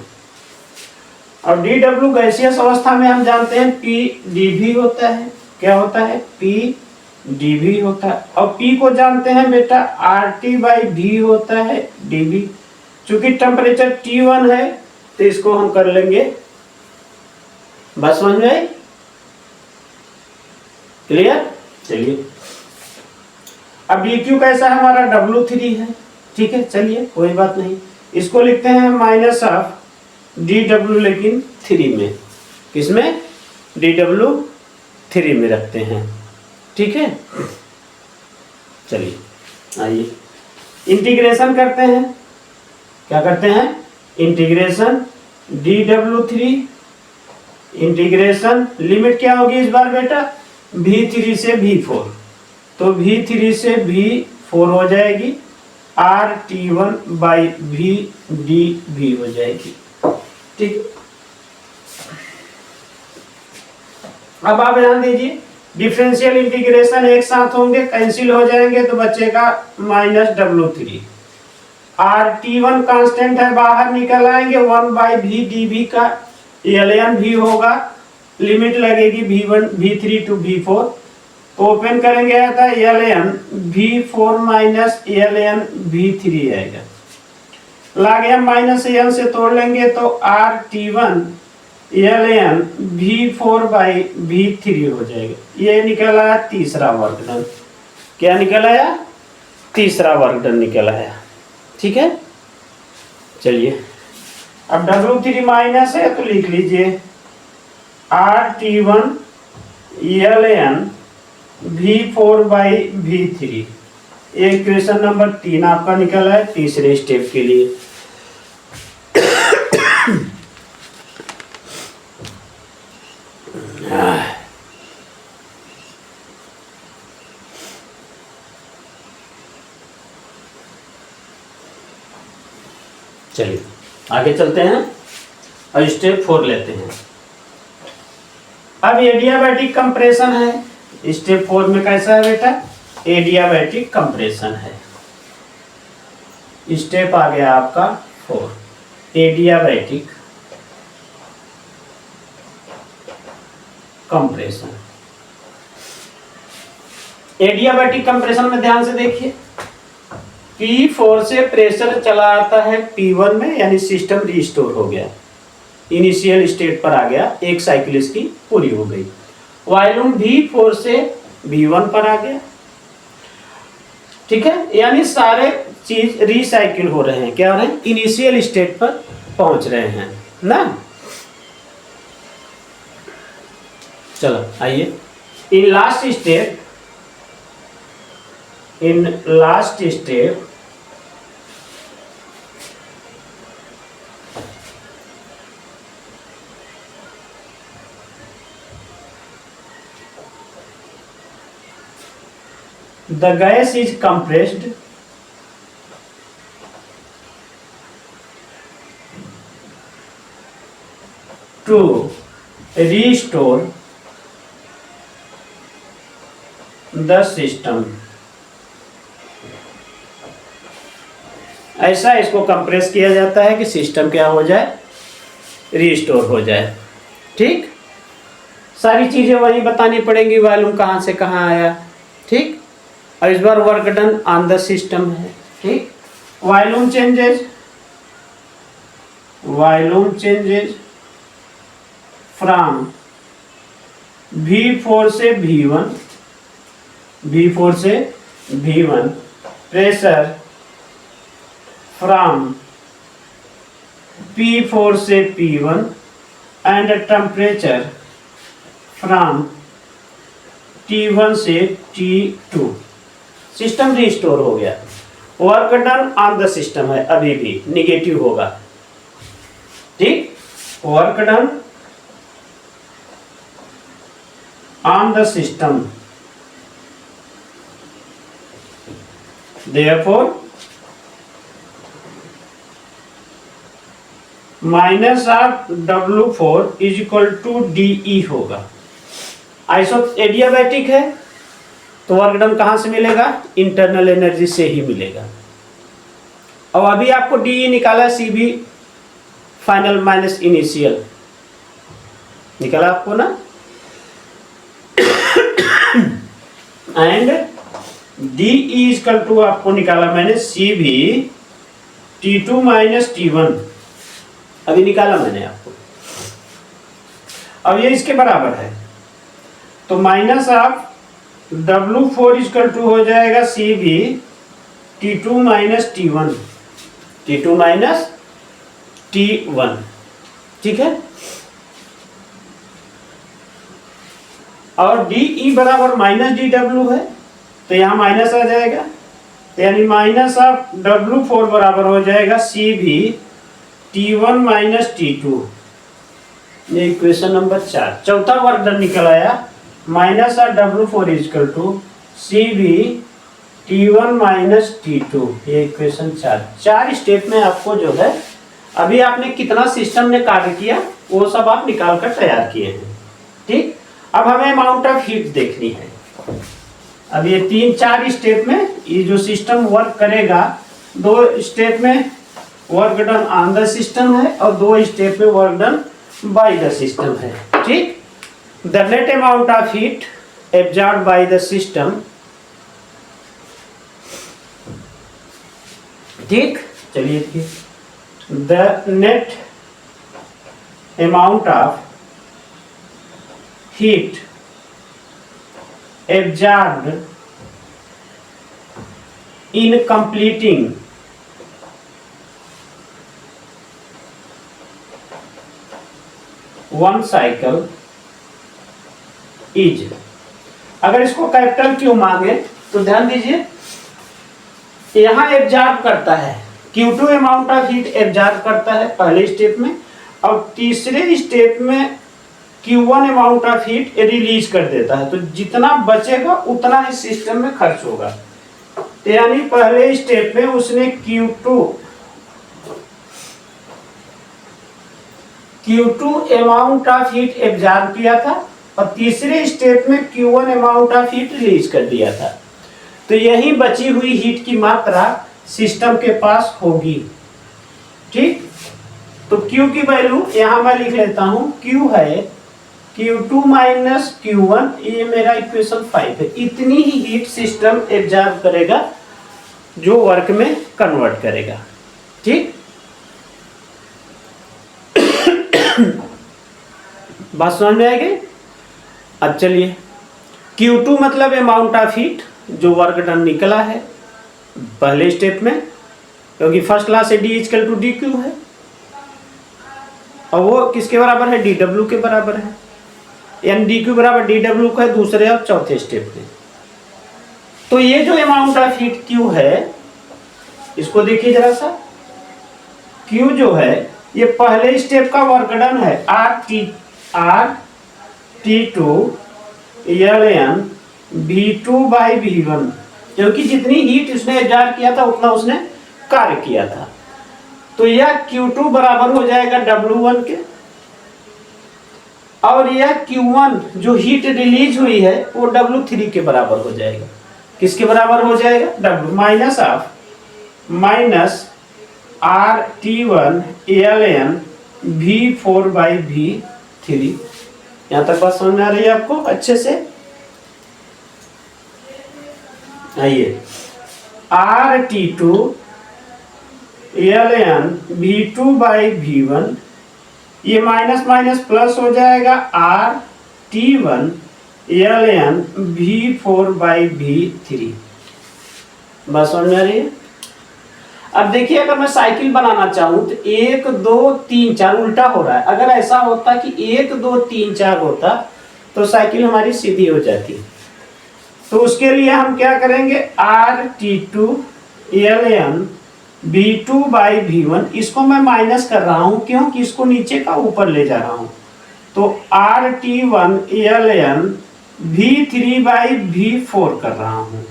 और DW गैसियस अवस्था में हम जानते हैं PdV होता है। क्या होता है? PdV होता है। और P को जानते हैं बेटा RT/V होता है, dV। चूंकि टेम्परेचर T1 है तो इसको हम कर लेंगे, बस समझ में आई? क्लियर? चलिए अब dq कैसा है हमारा, W3 है, ठीक है, चलिए कोई बात नहीं, इसको लिखते हैं माइनस ऑफ dw, लेकिन 3 में, किसमें? dw3 में रखते हैं, ठीक है। चलिए आइए इंटीग्रेशन करते हैं, क्या करते हैं? इंटीग्रेशन dw3, इंटीग्रेशन लिमिट क्या होगी इस बार बेटा? v3 से v4, तो v3 से v4 हो जाएगी, RT1 बाई v dv हो जाएगी, ठीक। अब आप ध्यान दीजिए, डिफरेंशियल इंटीग्रेशन एक साथ होंगे, कैंसिल हो जाएंगे, तो बचेगा माइनस W3। RT1 कांस्टेंट है, बाहर निकल आएंगे, 1 बाई v dv का ln v होगा, लिमिट लगेगी v3 टू v4, तो ओपन करेंगे आता है ln v4 minus ln v3 आएगा, ला गया माइनस n से तोड़ लेंगे तो RT1 ln v4 by v3 हो जाएगा। ये निकल आया तीसरा वर्क डन, क्या निकल आया? तीसरा वर्क डन निकल आया, ठीक है। चलिए अब W3 माइनस है तो लिख लीजिए RT1 ln v4 by v3, एक क्वेश्चन नंबर 3 आपका निकला है तीसरे स्टेप के लिए। चलिए आगे चलते हैं और स्टेप 4 लेते हैं। अब एडियाबैटिक कंप्रेशन है, स्टेप 4 में कैसा है बेटा? एडियाबैटिक कंप्रेशन है। स्टेप आ गया आपका 4, एडियाबैटिक कंप्रेशन। एडियाबैटिक कंप्रेशन में ध्यान से देखिए, P4 से प्रेशर चला आता है P1 में, यानी सिस्टम रिस्टोर हो गया, इनिशियल स्टेट पर आ गया, एक साइकिल इसकी पूरी हो गई। वॉल्यूम V4 से V1 पर आ गया, ठीक है, यानी सारे चीज रिसाइकिल हो रहे हैं, क्या हो रहे हैं? इनिशियल स्टेट पर पहुंच रहे हैं ना। चलो आइए, in last step the gas is compressed to restore the system। ऐसा इसको कंप्रेस किया जाता है कि सिस्टम क्या हो जाए? रिस्टोर हो जाए, ठीक। सारी चीजें वही बतानी पड़ेंगी, वॉल्यूम कहाँ से कहाँ आया, ठीक। और इस बार work done on the system है, ठीक। वॉल्यूम चेंजेज फ्रॉम V4 से V1, प्रेशर फ्रॉम P4 से P1 and temperature from T1 से T2। सिस्टम रिस्टोर हो गया, work done on the system है, अभी भी निगेटिव होगा, ठीक। Work done on the system, therefore minus of W4 is equal to DE होगा। आइसो एडियाबैटिक है तो वर्क डन कहां से मिलेगा? इंटरनल एनर्जी से ही मिलेगा। अब अभी आपको DE निकाला, CB फाइनल माइनस इनिशियल निकाला आपको ना, एंड DE इक्वल टू आपको निकाला मैंने CB T2 माइनस T1 अभी निकाला मैंने आपको। अब ये इसके बराबर है तो minus of W4 equal to हो जाएगा CV T2 minus T1, T2 minus T1, ठीक है। और DE बराबर माइनस DW है तो यहाँ माइनस आ जाएगा, यानी माइनस ऑफ W4 बराबर हो जाएगा CV T1 माइनस T2। ये इक्वेशन नंबर 4, चौथा वर्क डन निकल आया। Minus of W4 equal to CV T1 minus T2, ये इक्वेशन 4। 4 स्टेप में आपको जो है अभी आपने कितना सिस्टम ने कार्य किया वो सब आप निकाल कर तैयार किए हैं, ठीक। अब हमें अमाउंट ऑफ हीट देखनी है। अब ये 3-4 स्टेप में ये जो सिस्टम वर्क करेगा, 2 स्टेप में work done on the system है और 2 स्टेप में work done by the system है, ठीक। The net amount of heat absorbed by the system, ठीक। चलिए ठीक, the net amount of heat absorbed in completing one cycle is, अगर इसको कैपिटल क्यू मांगे तो ध्यान दीजिए यहां एब्जॉर्ब करता है, Q2 amount of heat absorb करता है पहले स्टेप में, और तीसरे स्टेप में Q1 amount of heat release कर देता है। तो जितना बचेगा उतना ही सिस्टम में खर्च होगा। तो यानी पहले स्टेप में उसने Q2 amount of heat absorb किया था और तीसरे स्टेप में Q1 amount of heat release कर दिया था। तो यही बची हुई हीट की मात्रा सिस्टम के पास होगी, ठीक। तो Q की वैल्यू यहां मैं लिख लेता हूं, Q है Q2 माइनस Q1, ये मेरा इक्वेशन 5 है। इतनी ही हीट सिस्टम एब्जॉर्ब करेगा जो वर्क में कन्वर्ट करेगा, ठीक। बात समझ में आएगी। अब चलिए Q2 मतलब अमाउंट ऑफ हीट जो वर्क डन निकला है पहले स्टेप में, क्योंकि फर्स्ट क्लास से D इक्वल टू DQ है और वो किसके बराबर है, DW के बराबर है, यानी DQ बराबर DW का है दूसरे और चौथे स्टेप में। तो ये जो अमाउंट ऑफ हीट Q है इसको देखिए जरा सा, Q जो है ये पहले स्टेप का वर्क डन है RT2 ln V2 by V1, क्योंकि जितनी हीट उसने एब्जॉर्ब किया था उतना उसने कार्य किया था। तो यह Q2 बराबर हो जाएगा W1 के, और यह Q1 जो हीट रिलीज हुई है वो W3 के बराबर हो जाएगा। किसके बराबर हो जाएगा, W minus of minus RT1 ln V4 by V3। यहां तक बात समझ में आ रही है आपको अच्छे से। आइए RT2 ln V2 by V1, ये माइनस माइनस प्लस हो जाएगा RT1 ln V4 by V3। बस समझ में आ रही है। अब देखिए अगर मैं साइकिल बनाना चाहूं तो 1 2 3 4 उल्टा हो रहा है। अगर ऐसा होता कि 1 2 3 4 होता तो साइकिल हमारी सीधी हो जाती। तो उसके लिए हम क्या करेंगे, RT2 ln V2 by V1, इसको मैं माइनस कर रहा हूं क्योंकि इसको नीचे का ऊपर ले जा रहा हूं। तो RT1 ln V3 by V4 कर रहा हूं।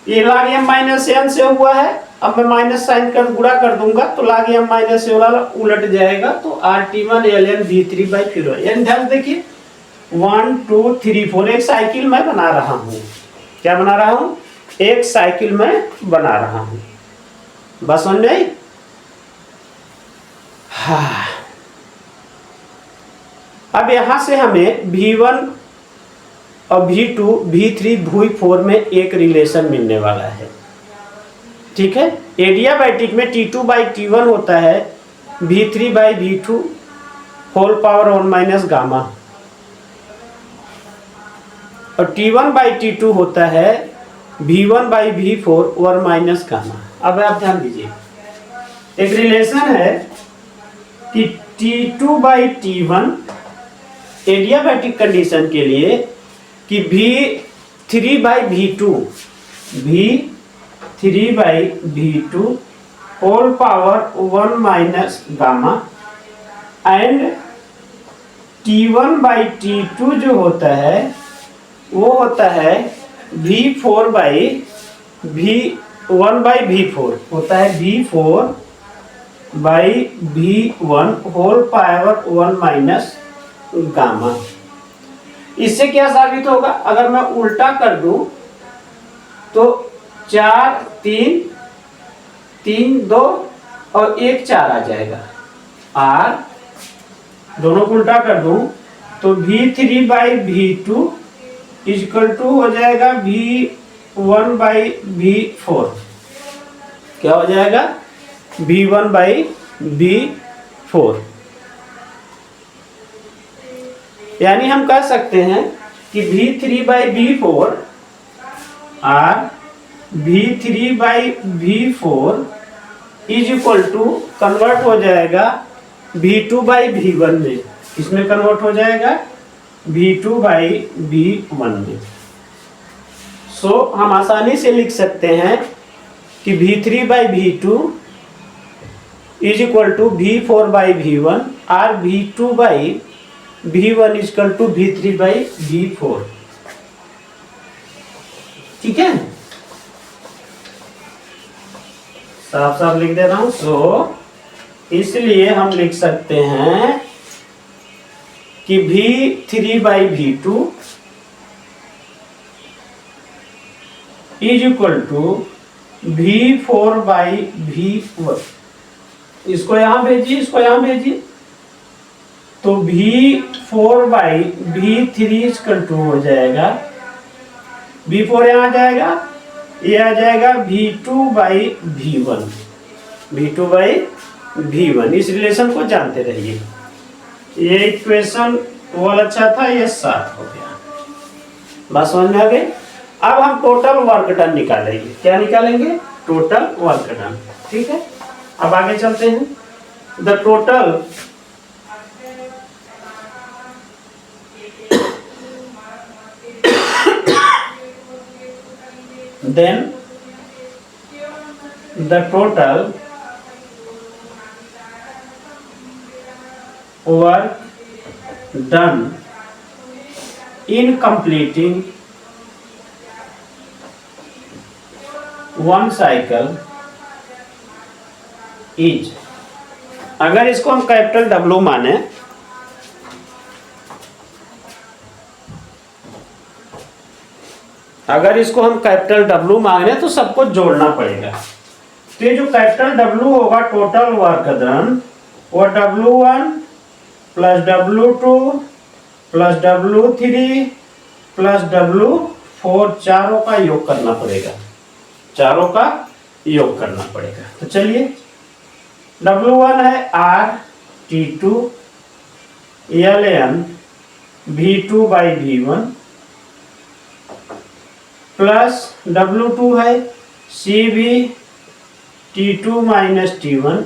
ये log m माइनस n से हुआ है, अब मैं माइनस साइन कर गुणा कर दूंगा तो log m माइनस n वाला उलट जाएगा। तो RT1 ln V3 by V4, यानी ध्यान देखिए 1 2 3 4 एक साइकिल मैं बना रहा हूं। क्या बना रहा हूं, एक साइकिल में बना रहा हूं। बस समझ में आई। हाँ, अब यहां से हमें V1 और V2 V3 V4 में एक रिलेशन मिलने वाला है। ठीक है। एडियाबैटिक में T2/T1 होता है V3/V2 whole power 1 minus gamma, और T1/T2 होता है V1/V4 1 माइनस गामा। अब आप ध्यान दीजिए, एक रिलेशन है कि T2/T1 एडियाबैटिक कंडीशन के लिए कि V3/V2 whole power 1 minus gamma, and T1/T2 जो होता है वो होता है V1/V4 होता है V4/V1 whole power 1 minus gamma. इससे क्या साबित होगा, अगर मैं उल्टा कर दूं तो 4 3 3 2 और 1 4 आ जाएगा, और दोनों को उल्टा कर दूं तो V3/V2 इक्वल टू हो जाएगा V1/V4। क्या हो जाएगा, V1/V4। यानी हम कह सकते हैं कि V3/V4 और V3/V4 is equal to convert हो जाएगा V2/V1 में। इसमें कन्वर्ट हो जाएगा V2/V1 में। सो हम आसानी से लिख सकते हैं कि V3/V2 is equal to V4/V1 और V2/V1 is equal to V3/V4। ठीक है, साफ साफ लिख दे रहा हूं। सो इसलिए हम लिख सकते हैं कि V3/V2 is equal to V4/V1। इसको यहां भेजिए, इसको यहां भेजिए, तो V4/V3 इक्वल टू हो जाएगा, V4 यहां आ जाएगा, ये आ जाएगा V2/V1। V2/V1 इस रिलेशन को जानते रहिए। ये इक्वेशन वाला अच्छा था, ये 7 हो गया। बात समझ में आ गई। अब हम टोटल वर्क डन निकालेंगे। क्या निकालेंगे, टोटल वर्क डन। ठीक है, अब आगे चलते हैं। The total then the total work done in completing one cycle is, अगर इसको हम कैपिटल W माने, अगर इसको हम कैपिटल W मांगे तो सबको जोड़ना पड़ेगा। तो ये जो कैपिटल W होगा टोटल वर्क डन, वो W1 plus W2 plus W3 plus W4 चारों का योग करना पड़ेगा, चारों का योग करना पड़ेगा। तो चलिए, W1 है RT2 ln V2/V1 plus W2 है CV T2 minus T1,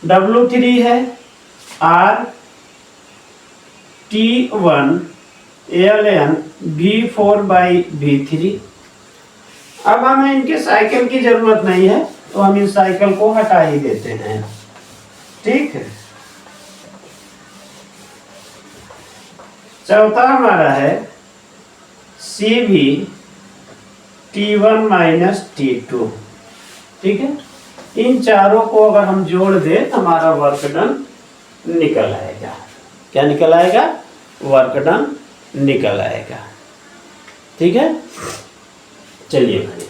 W3 है R T1 ln V4/V3। अब हमें इनके साइकिल की जरूरत नहीं है, तो हम इस साइकिल को हटा ही देते हैं। ठीक है, चौथा हमारा है CV T1 माइनस T2। ठीक है, इन चारों को अगर हम जोड़ दें तो हमारा वर्क डन निकल आएगा। क्या निकल आएगा, वर्क डन निकल आएगा। ठीक है, चलिए भाई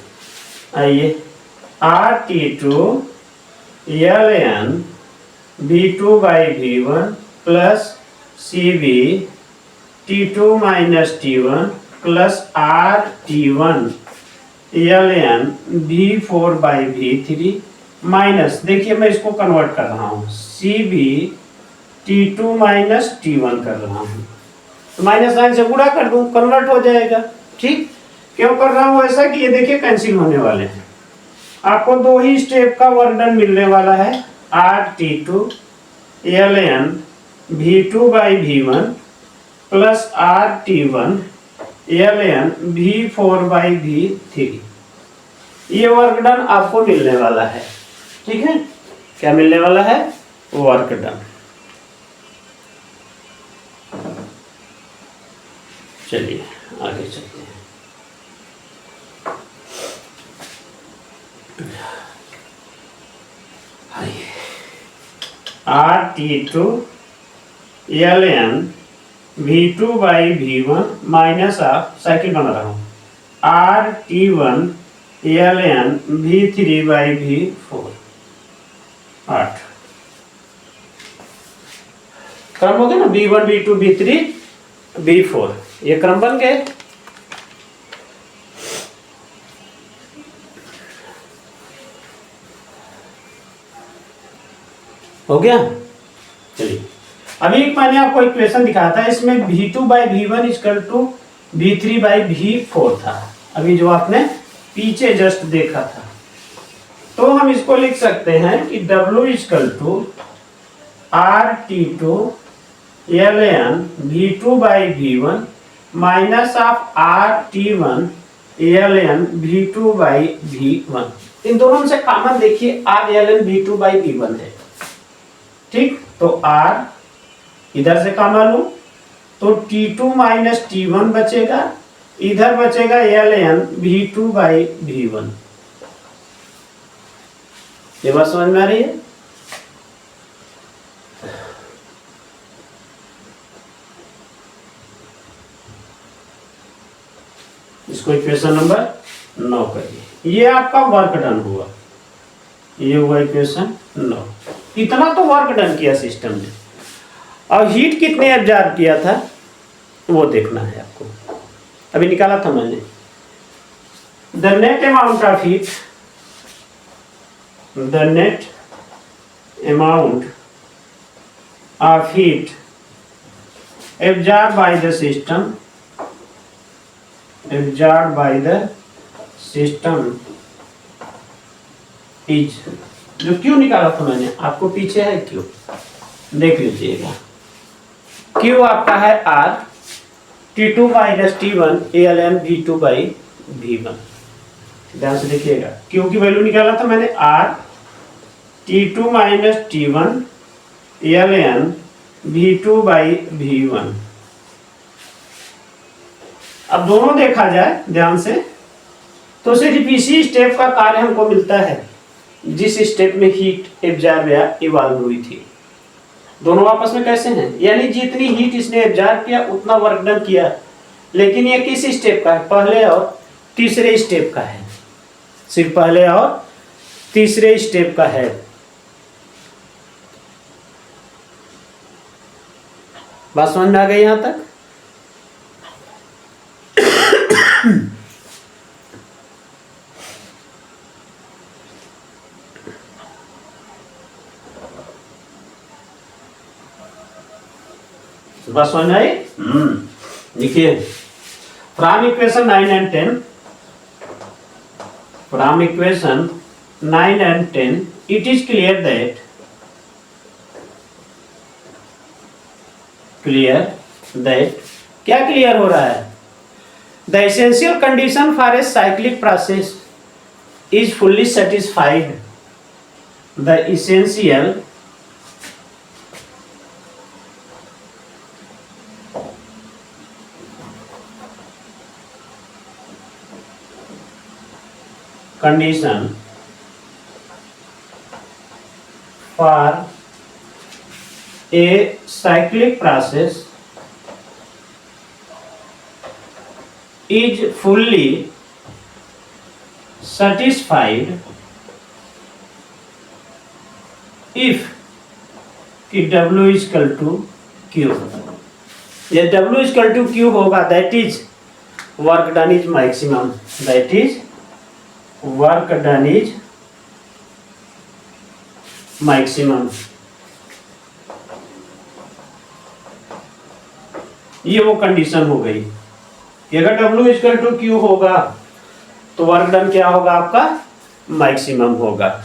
आइए, RT2 ln V2/V1 plus CV T2 minus T1 plus RT1 L N V4/V3 minus, देखिए मैं इसको कन्वर्ट कर रहा हूँ, CB T2 माइनस T1 कर रहा हूँ, तो माइनस साइन से गुणा कर दूं, कन्वर्ट हो जाएगा। ठीक, क्यों कर रहा हूँ ऐसा कि ये देखिए कैंसिल होने वाले हैं। आपको दो ही स्टेप का वर्क डन मिलने वाला है, RT2 LN V2/V1 plus RT1 LN V4/V3, ये वर्क डन आपको मिलने वाला है। ठीक है, क्या मिलने वाला है? Work done. चलिए आगे चलते हैं। RT2 LN V2/V1 minus of, cycle बना रहा हूँ, RT1 LN V3/V4, 8 क्रम हो गया ना, V1 V2 V3 V4, ये क्रम बन गए। हो गया। चलिए अभी मैंने आपको इक्वेशन दिखाया था, इसमें V2/V1 इक्वल टू V3/V4 था, अभी जो आपने पीछे जस्ट देखा था। तो हम इसको लिख सकते हैं कि W equal to RT2 LN V2/V1 minus of RT1 LN V2/V1। इन दोनों में से कॉमन देखिए RLN V2/V1 है। ठीक, तो R इधर से कॉमन लूं तो T2 माइनस T1 बचेगा, इधर बचेगा LN V2/V1। ये बात समझ में आ रही है? इसको इक्वेशन नंबर 9 करिए। ये आपका वर्क डन हुआ, ये हुआ इक्वेशन 9। इतना तो वर्क डन किया सिस्टम ने, और हीट कितने एब्जॉर्ब किया था वो देखना है आपको, अभी निकाला था मैंने। The net amount of heat, the net amount of heat absorb by the system, absorbed by the system is, जो क्यू निकाला था मैंने, आपको पीछे है क्यू, देख लीजिएगा। क्यू आपका है R T2 minus T1 LN V2/V1। ध्यान से देखिएगा, क्यू की वैल्यू निकाला था मैंने R T2 minus T1 LN V2/V1। अब दोनों देखा जाए ध्यान से, तो सिर्फ इसी स्टेप का कार्य हमको मिलता है जिस स्टेप में हीट एब्जॉर्ब या इवॉल्व हुई थी। दोनों आपस में कैसे हैं, यानी जितनी हीट इसने एब्जॉर्ब किया उतना वर्क डन किया, लेकिन ये किस स्टेप का है? पहले और तीसरे स्टेप का है, सिर्फ पहले और तीसरे स्टेप का है। बात समझ में आ गई यहां तक? बस समझ आई? देखिए, from equation 9 and 10, from equation 9 and 10 it is clear that, क्या क्लियर हो रहा है? The essential condition for a cyclic process is fully satisfied. The essential condition for a cyclic process is fully satisfied if कि W is equal to Q। ये W is equal to Q होगा, that is work done is maximum, that is work done is maximum. ये वो condition हो गई कि अगर W equal to Q होगा तो वर्क डन क्या होगा आपका, मैक्सिमम होगा।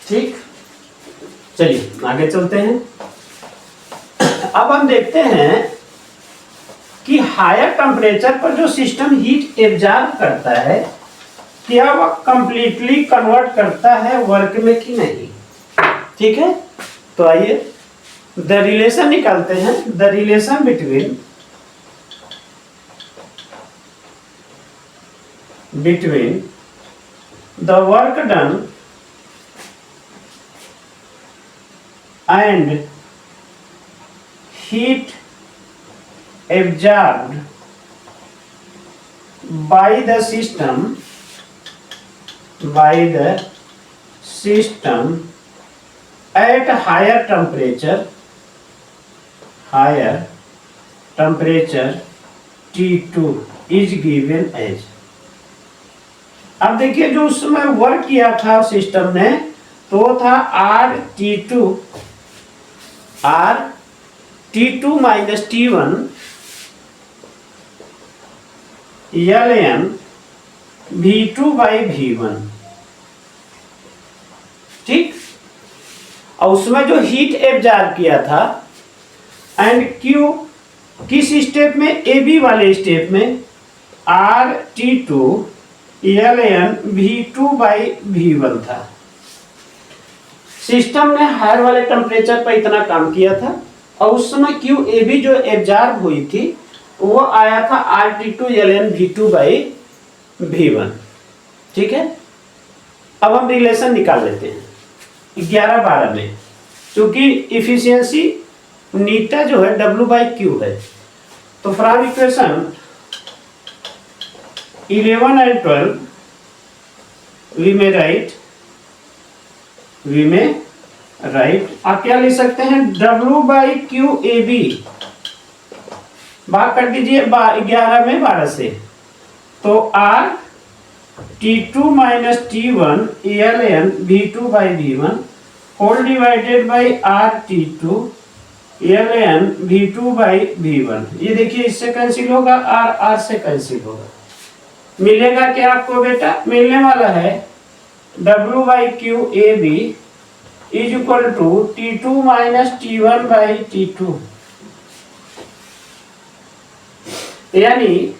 ठीक, चलिए आगे चलते हैं। अब हम देखते हैं कि हायर टेम्परेचर पर जो सिस्टम हीट एब्जॉर्ब करता है क्या वह कंप्लीटली कन्वर्ट करता है वर्क में कि नहीं। ठीक है, तो आइए द रिलेशन निकालते हैं। The relation between the work done and heat absorbed by the system at higher temperature T2 is given as। अब देखिए जो उस समय वर्क किया था सिस्टम ने तो था R T2 minus T1 ln V2 by V1। ठीक, और उसमें जो हीट एब्जॉर्ब किया था एंड Q किस स्टेप में, AB वाले स्टेप में RT2 ln V2 by V1 था। सिस्टम ने हायर वाले टेम्परेचर पर इतना काम किया था और उस समय QAB जो एब्जॉर्ब हुई थी वो आया था RT2 ln V2 by V1। ठीक है, अब हम रिलेशन निकाल लेते हैं 11-12 में, क्योंकि इफिशियंसी नीटा जो है W बाई Q है। तो फ्रॉम इक्वेशन 11 एंड 12 वी में राइट आप क्या लिख सकते हैं, W by Q A B भाग कर दीजिए 11 में 12 से, तो R T2 minus T1 ln V2 by V1 whole divided by R T2 ln V2 by V1। ये देखिए इससे कैंसिल होगा, R से कैंसिल होगा, मिलेगा क्या आपको बेटा, मिलने वाला है W by Q A B is equal to T2 minus T1 by T2, यानी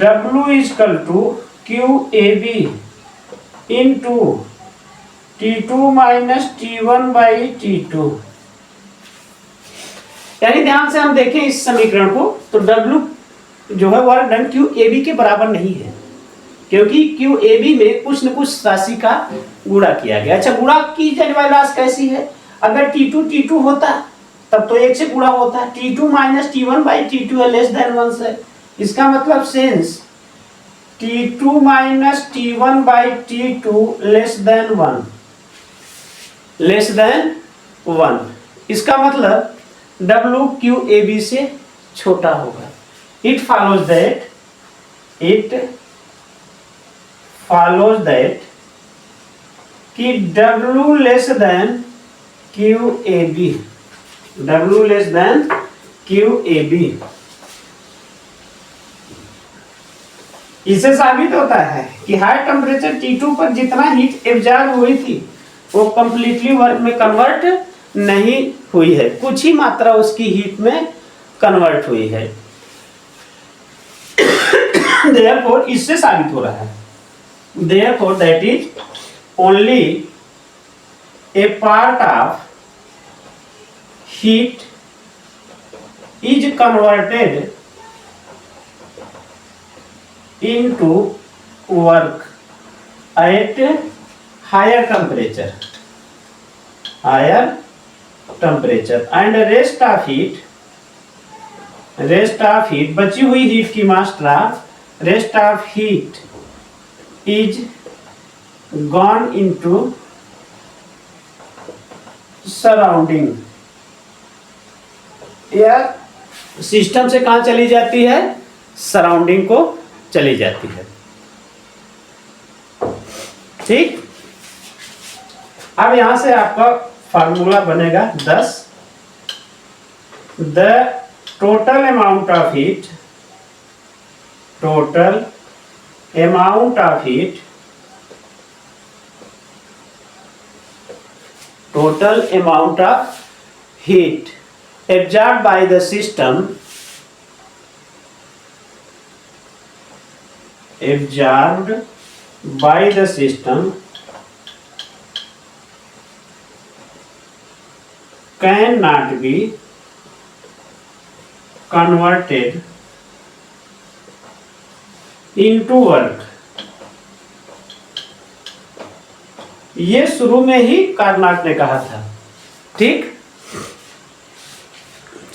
W is equal to Q A B into T2 minus T1 by T2। यानी ध्यान से हम देखें इस समीकरण को तो W जो है work done Q A B के बराबर नहीं है, क्योंकि क्यू ए बी में कुछ न कुछ राशि का गुणा किया गया। अच्छा, गुणा की जाने वाली राशि कैसी है, अगर T2 होता तब तो 1 से गुणा होता, T2 minus T1 by T2 है लेस देन 1 से, इसका मतलब sense T2 minus T1 by T2 less than 1, इसका मतलब W क्यू ए बी से छोटा होगा। इट follows that कि W less than Q A B, इससे साबित होता है कि हाई टेम्परेचर T2 पर जितना हीट एब्जॉर्ब हुई थी वो कंप्लीटली वर्क में कन्वर्ट नहीं हुई है, कुछ ही मात्रा उसकी हीट में कन्वर्ट हुई है। Therefore, इससे साबित हो रहा है, therefore that is only a part of heat is converted into work at higher temperature and rest of heat बची हुई हीट की मात्रा rest of heat is gone into surrounding, या सिस्टम से कहां चली जाती है, सराउंडिंग को चली जाती है। ठीक, अब यहां से आपका फार्मूला बनेगा 10, the total amount of heat absorbed by the system cannot be converted into work। ये शुरू में ही कार्नाट ने कहा था। ठीक,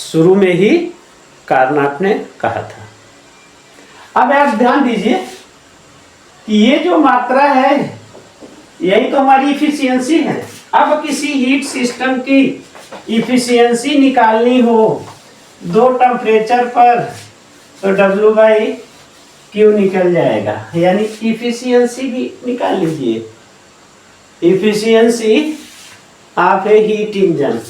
शुरू में ही कार्नाट ने कहा था। अब आप ध्यान दीजिए कि ये जो मात्रा है यही तो हमारी इफिशियंसी है। अब किसी हीट सिस्टम की इफिशियंसी निकालनी हो दो टेम्परेचर पर तो W/Q निकल जाएगा, यानी इफिशियंसी भी निकाल लीजिए। Efficiency of A heat engine,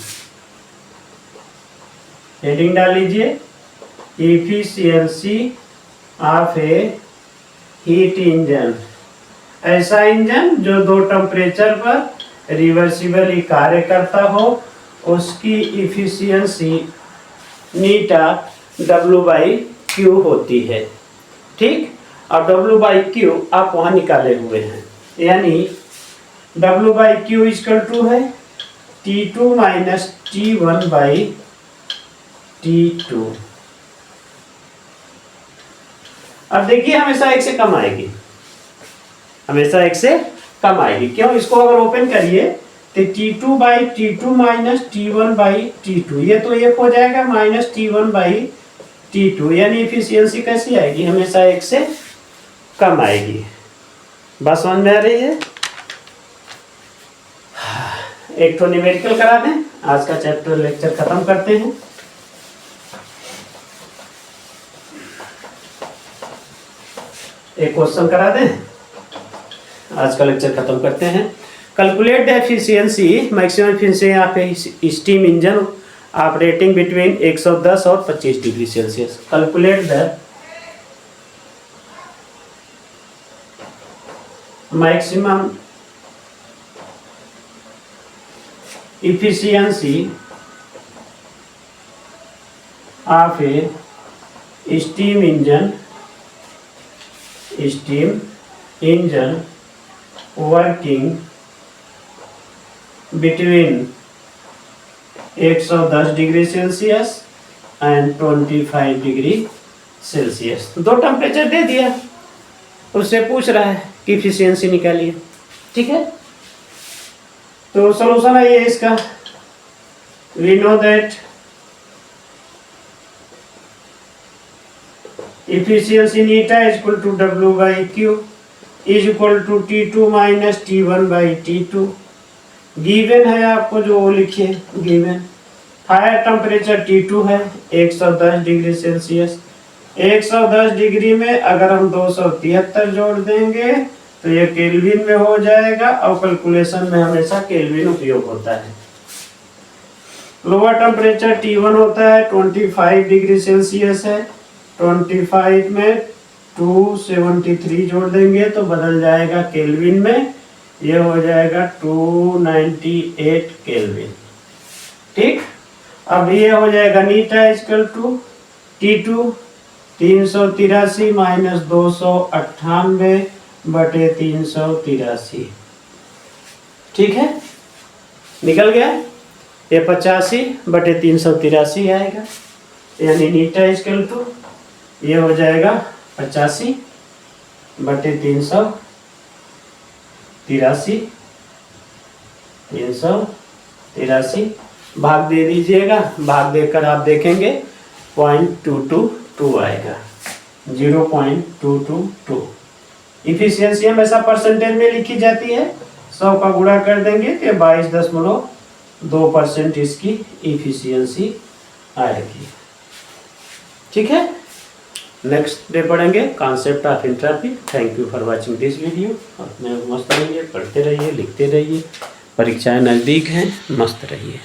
heading डाल लीजिए, efficiency of A heat engine. ऐसा इंजन जो दो टेम्परेचर पर रिवर्सिबली कार्य करता हो उसकी इफिशियंसी नीटा W/Q होती है। ठीक, और W/Q आप वहां निकाले हुए हैं, यानी W/Q इक्वल टू है T2 माइनस T1/T2। अब देखिए हमेशा एक से कम आएगी, हमेशा एक से कम आएगी। क्यों? इसको अगर ओपन करिए तो T2/T2 माइनस T1/T2, ये तो एक हो जाएगा माइनस T1/T2, यानी इफिशियंसी कैसी आएगी, हमेशा एक से कम आएगी। बात समझ में आ रही है? एक तो न्यूमेरिकल करा दें, आज का चैप्टर लेक्चर खत्म करते हैं। एक क्वेश्चन करा दें, आज का लेक्चर खत्म करते हैं। Calculate the efficiency maximum efficiency of steam engine operating between 110 और 25 degree Celsius. Calculate the maximum efficiency of a steam engine working between 110 degree Celsius and 25 degree Celsius. दो टेम्परेचर दे दिया, उससे पूछ रहा है कि इफिशियंसी निकालिए। ठीक है, तो सॉल्यूशन है ये इसका, वी नो दैट efficiency नीटा is equal to W/Q is equal to T2 minus T1/T2। Given है आपको जो वो लिखिए, गिवन हायर टेम्परेचर T2 है 110 डिग्री सेल्सियस। 110 डिग्री में अगर हम 273 जोड़ देंगे तो ये केल्विन में हो जाएगा, और कैलकुलेशन में हमेशा केल्विन उपयोग होता है। लोअर टेम्परेचर T1 होता है 25 डिग्री सेल्सियस है, 25 में 273 जोड़ देंगे तो बदल जाएगा केल्विन में, ये हो जाएगा 298 केल्विन। ठीक, अब ये हो जाएगा नीटा इक्वल टू T2 383 माइनस 298 बटे 383। ठीक है, निकल गया, ये 85 बटे 383 आएगा, यानी नीटा इक्वल टू ये हो जाएगा 85 बटे 383 भाग दे दीजिएगा, भाग देकर आप देखेंगे 0.222 आएगा, 0.222। इफिशियंसी हमेशा परसेंटेज में लिखी जाती है, 100 का गुणा कर देंगे तो 22.2% इसकी इफिशियंसी आएगी। ठीक है, नेक्स्ट डे पढ़ेंगे concept of entropy. Thank you for watching this video. अपने मस्त रहिए, पढ़ते रहिए, लिखते रहिए, परीक्षाएं नज़दीक हैं, मस्त रहिए।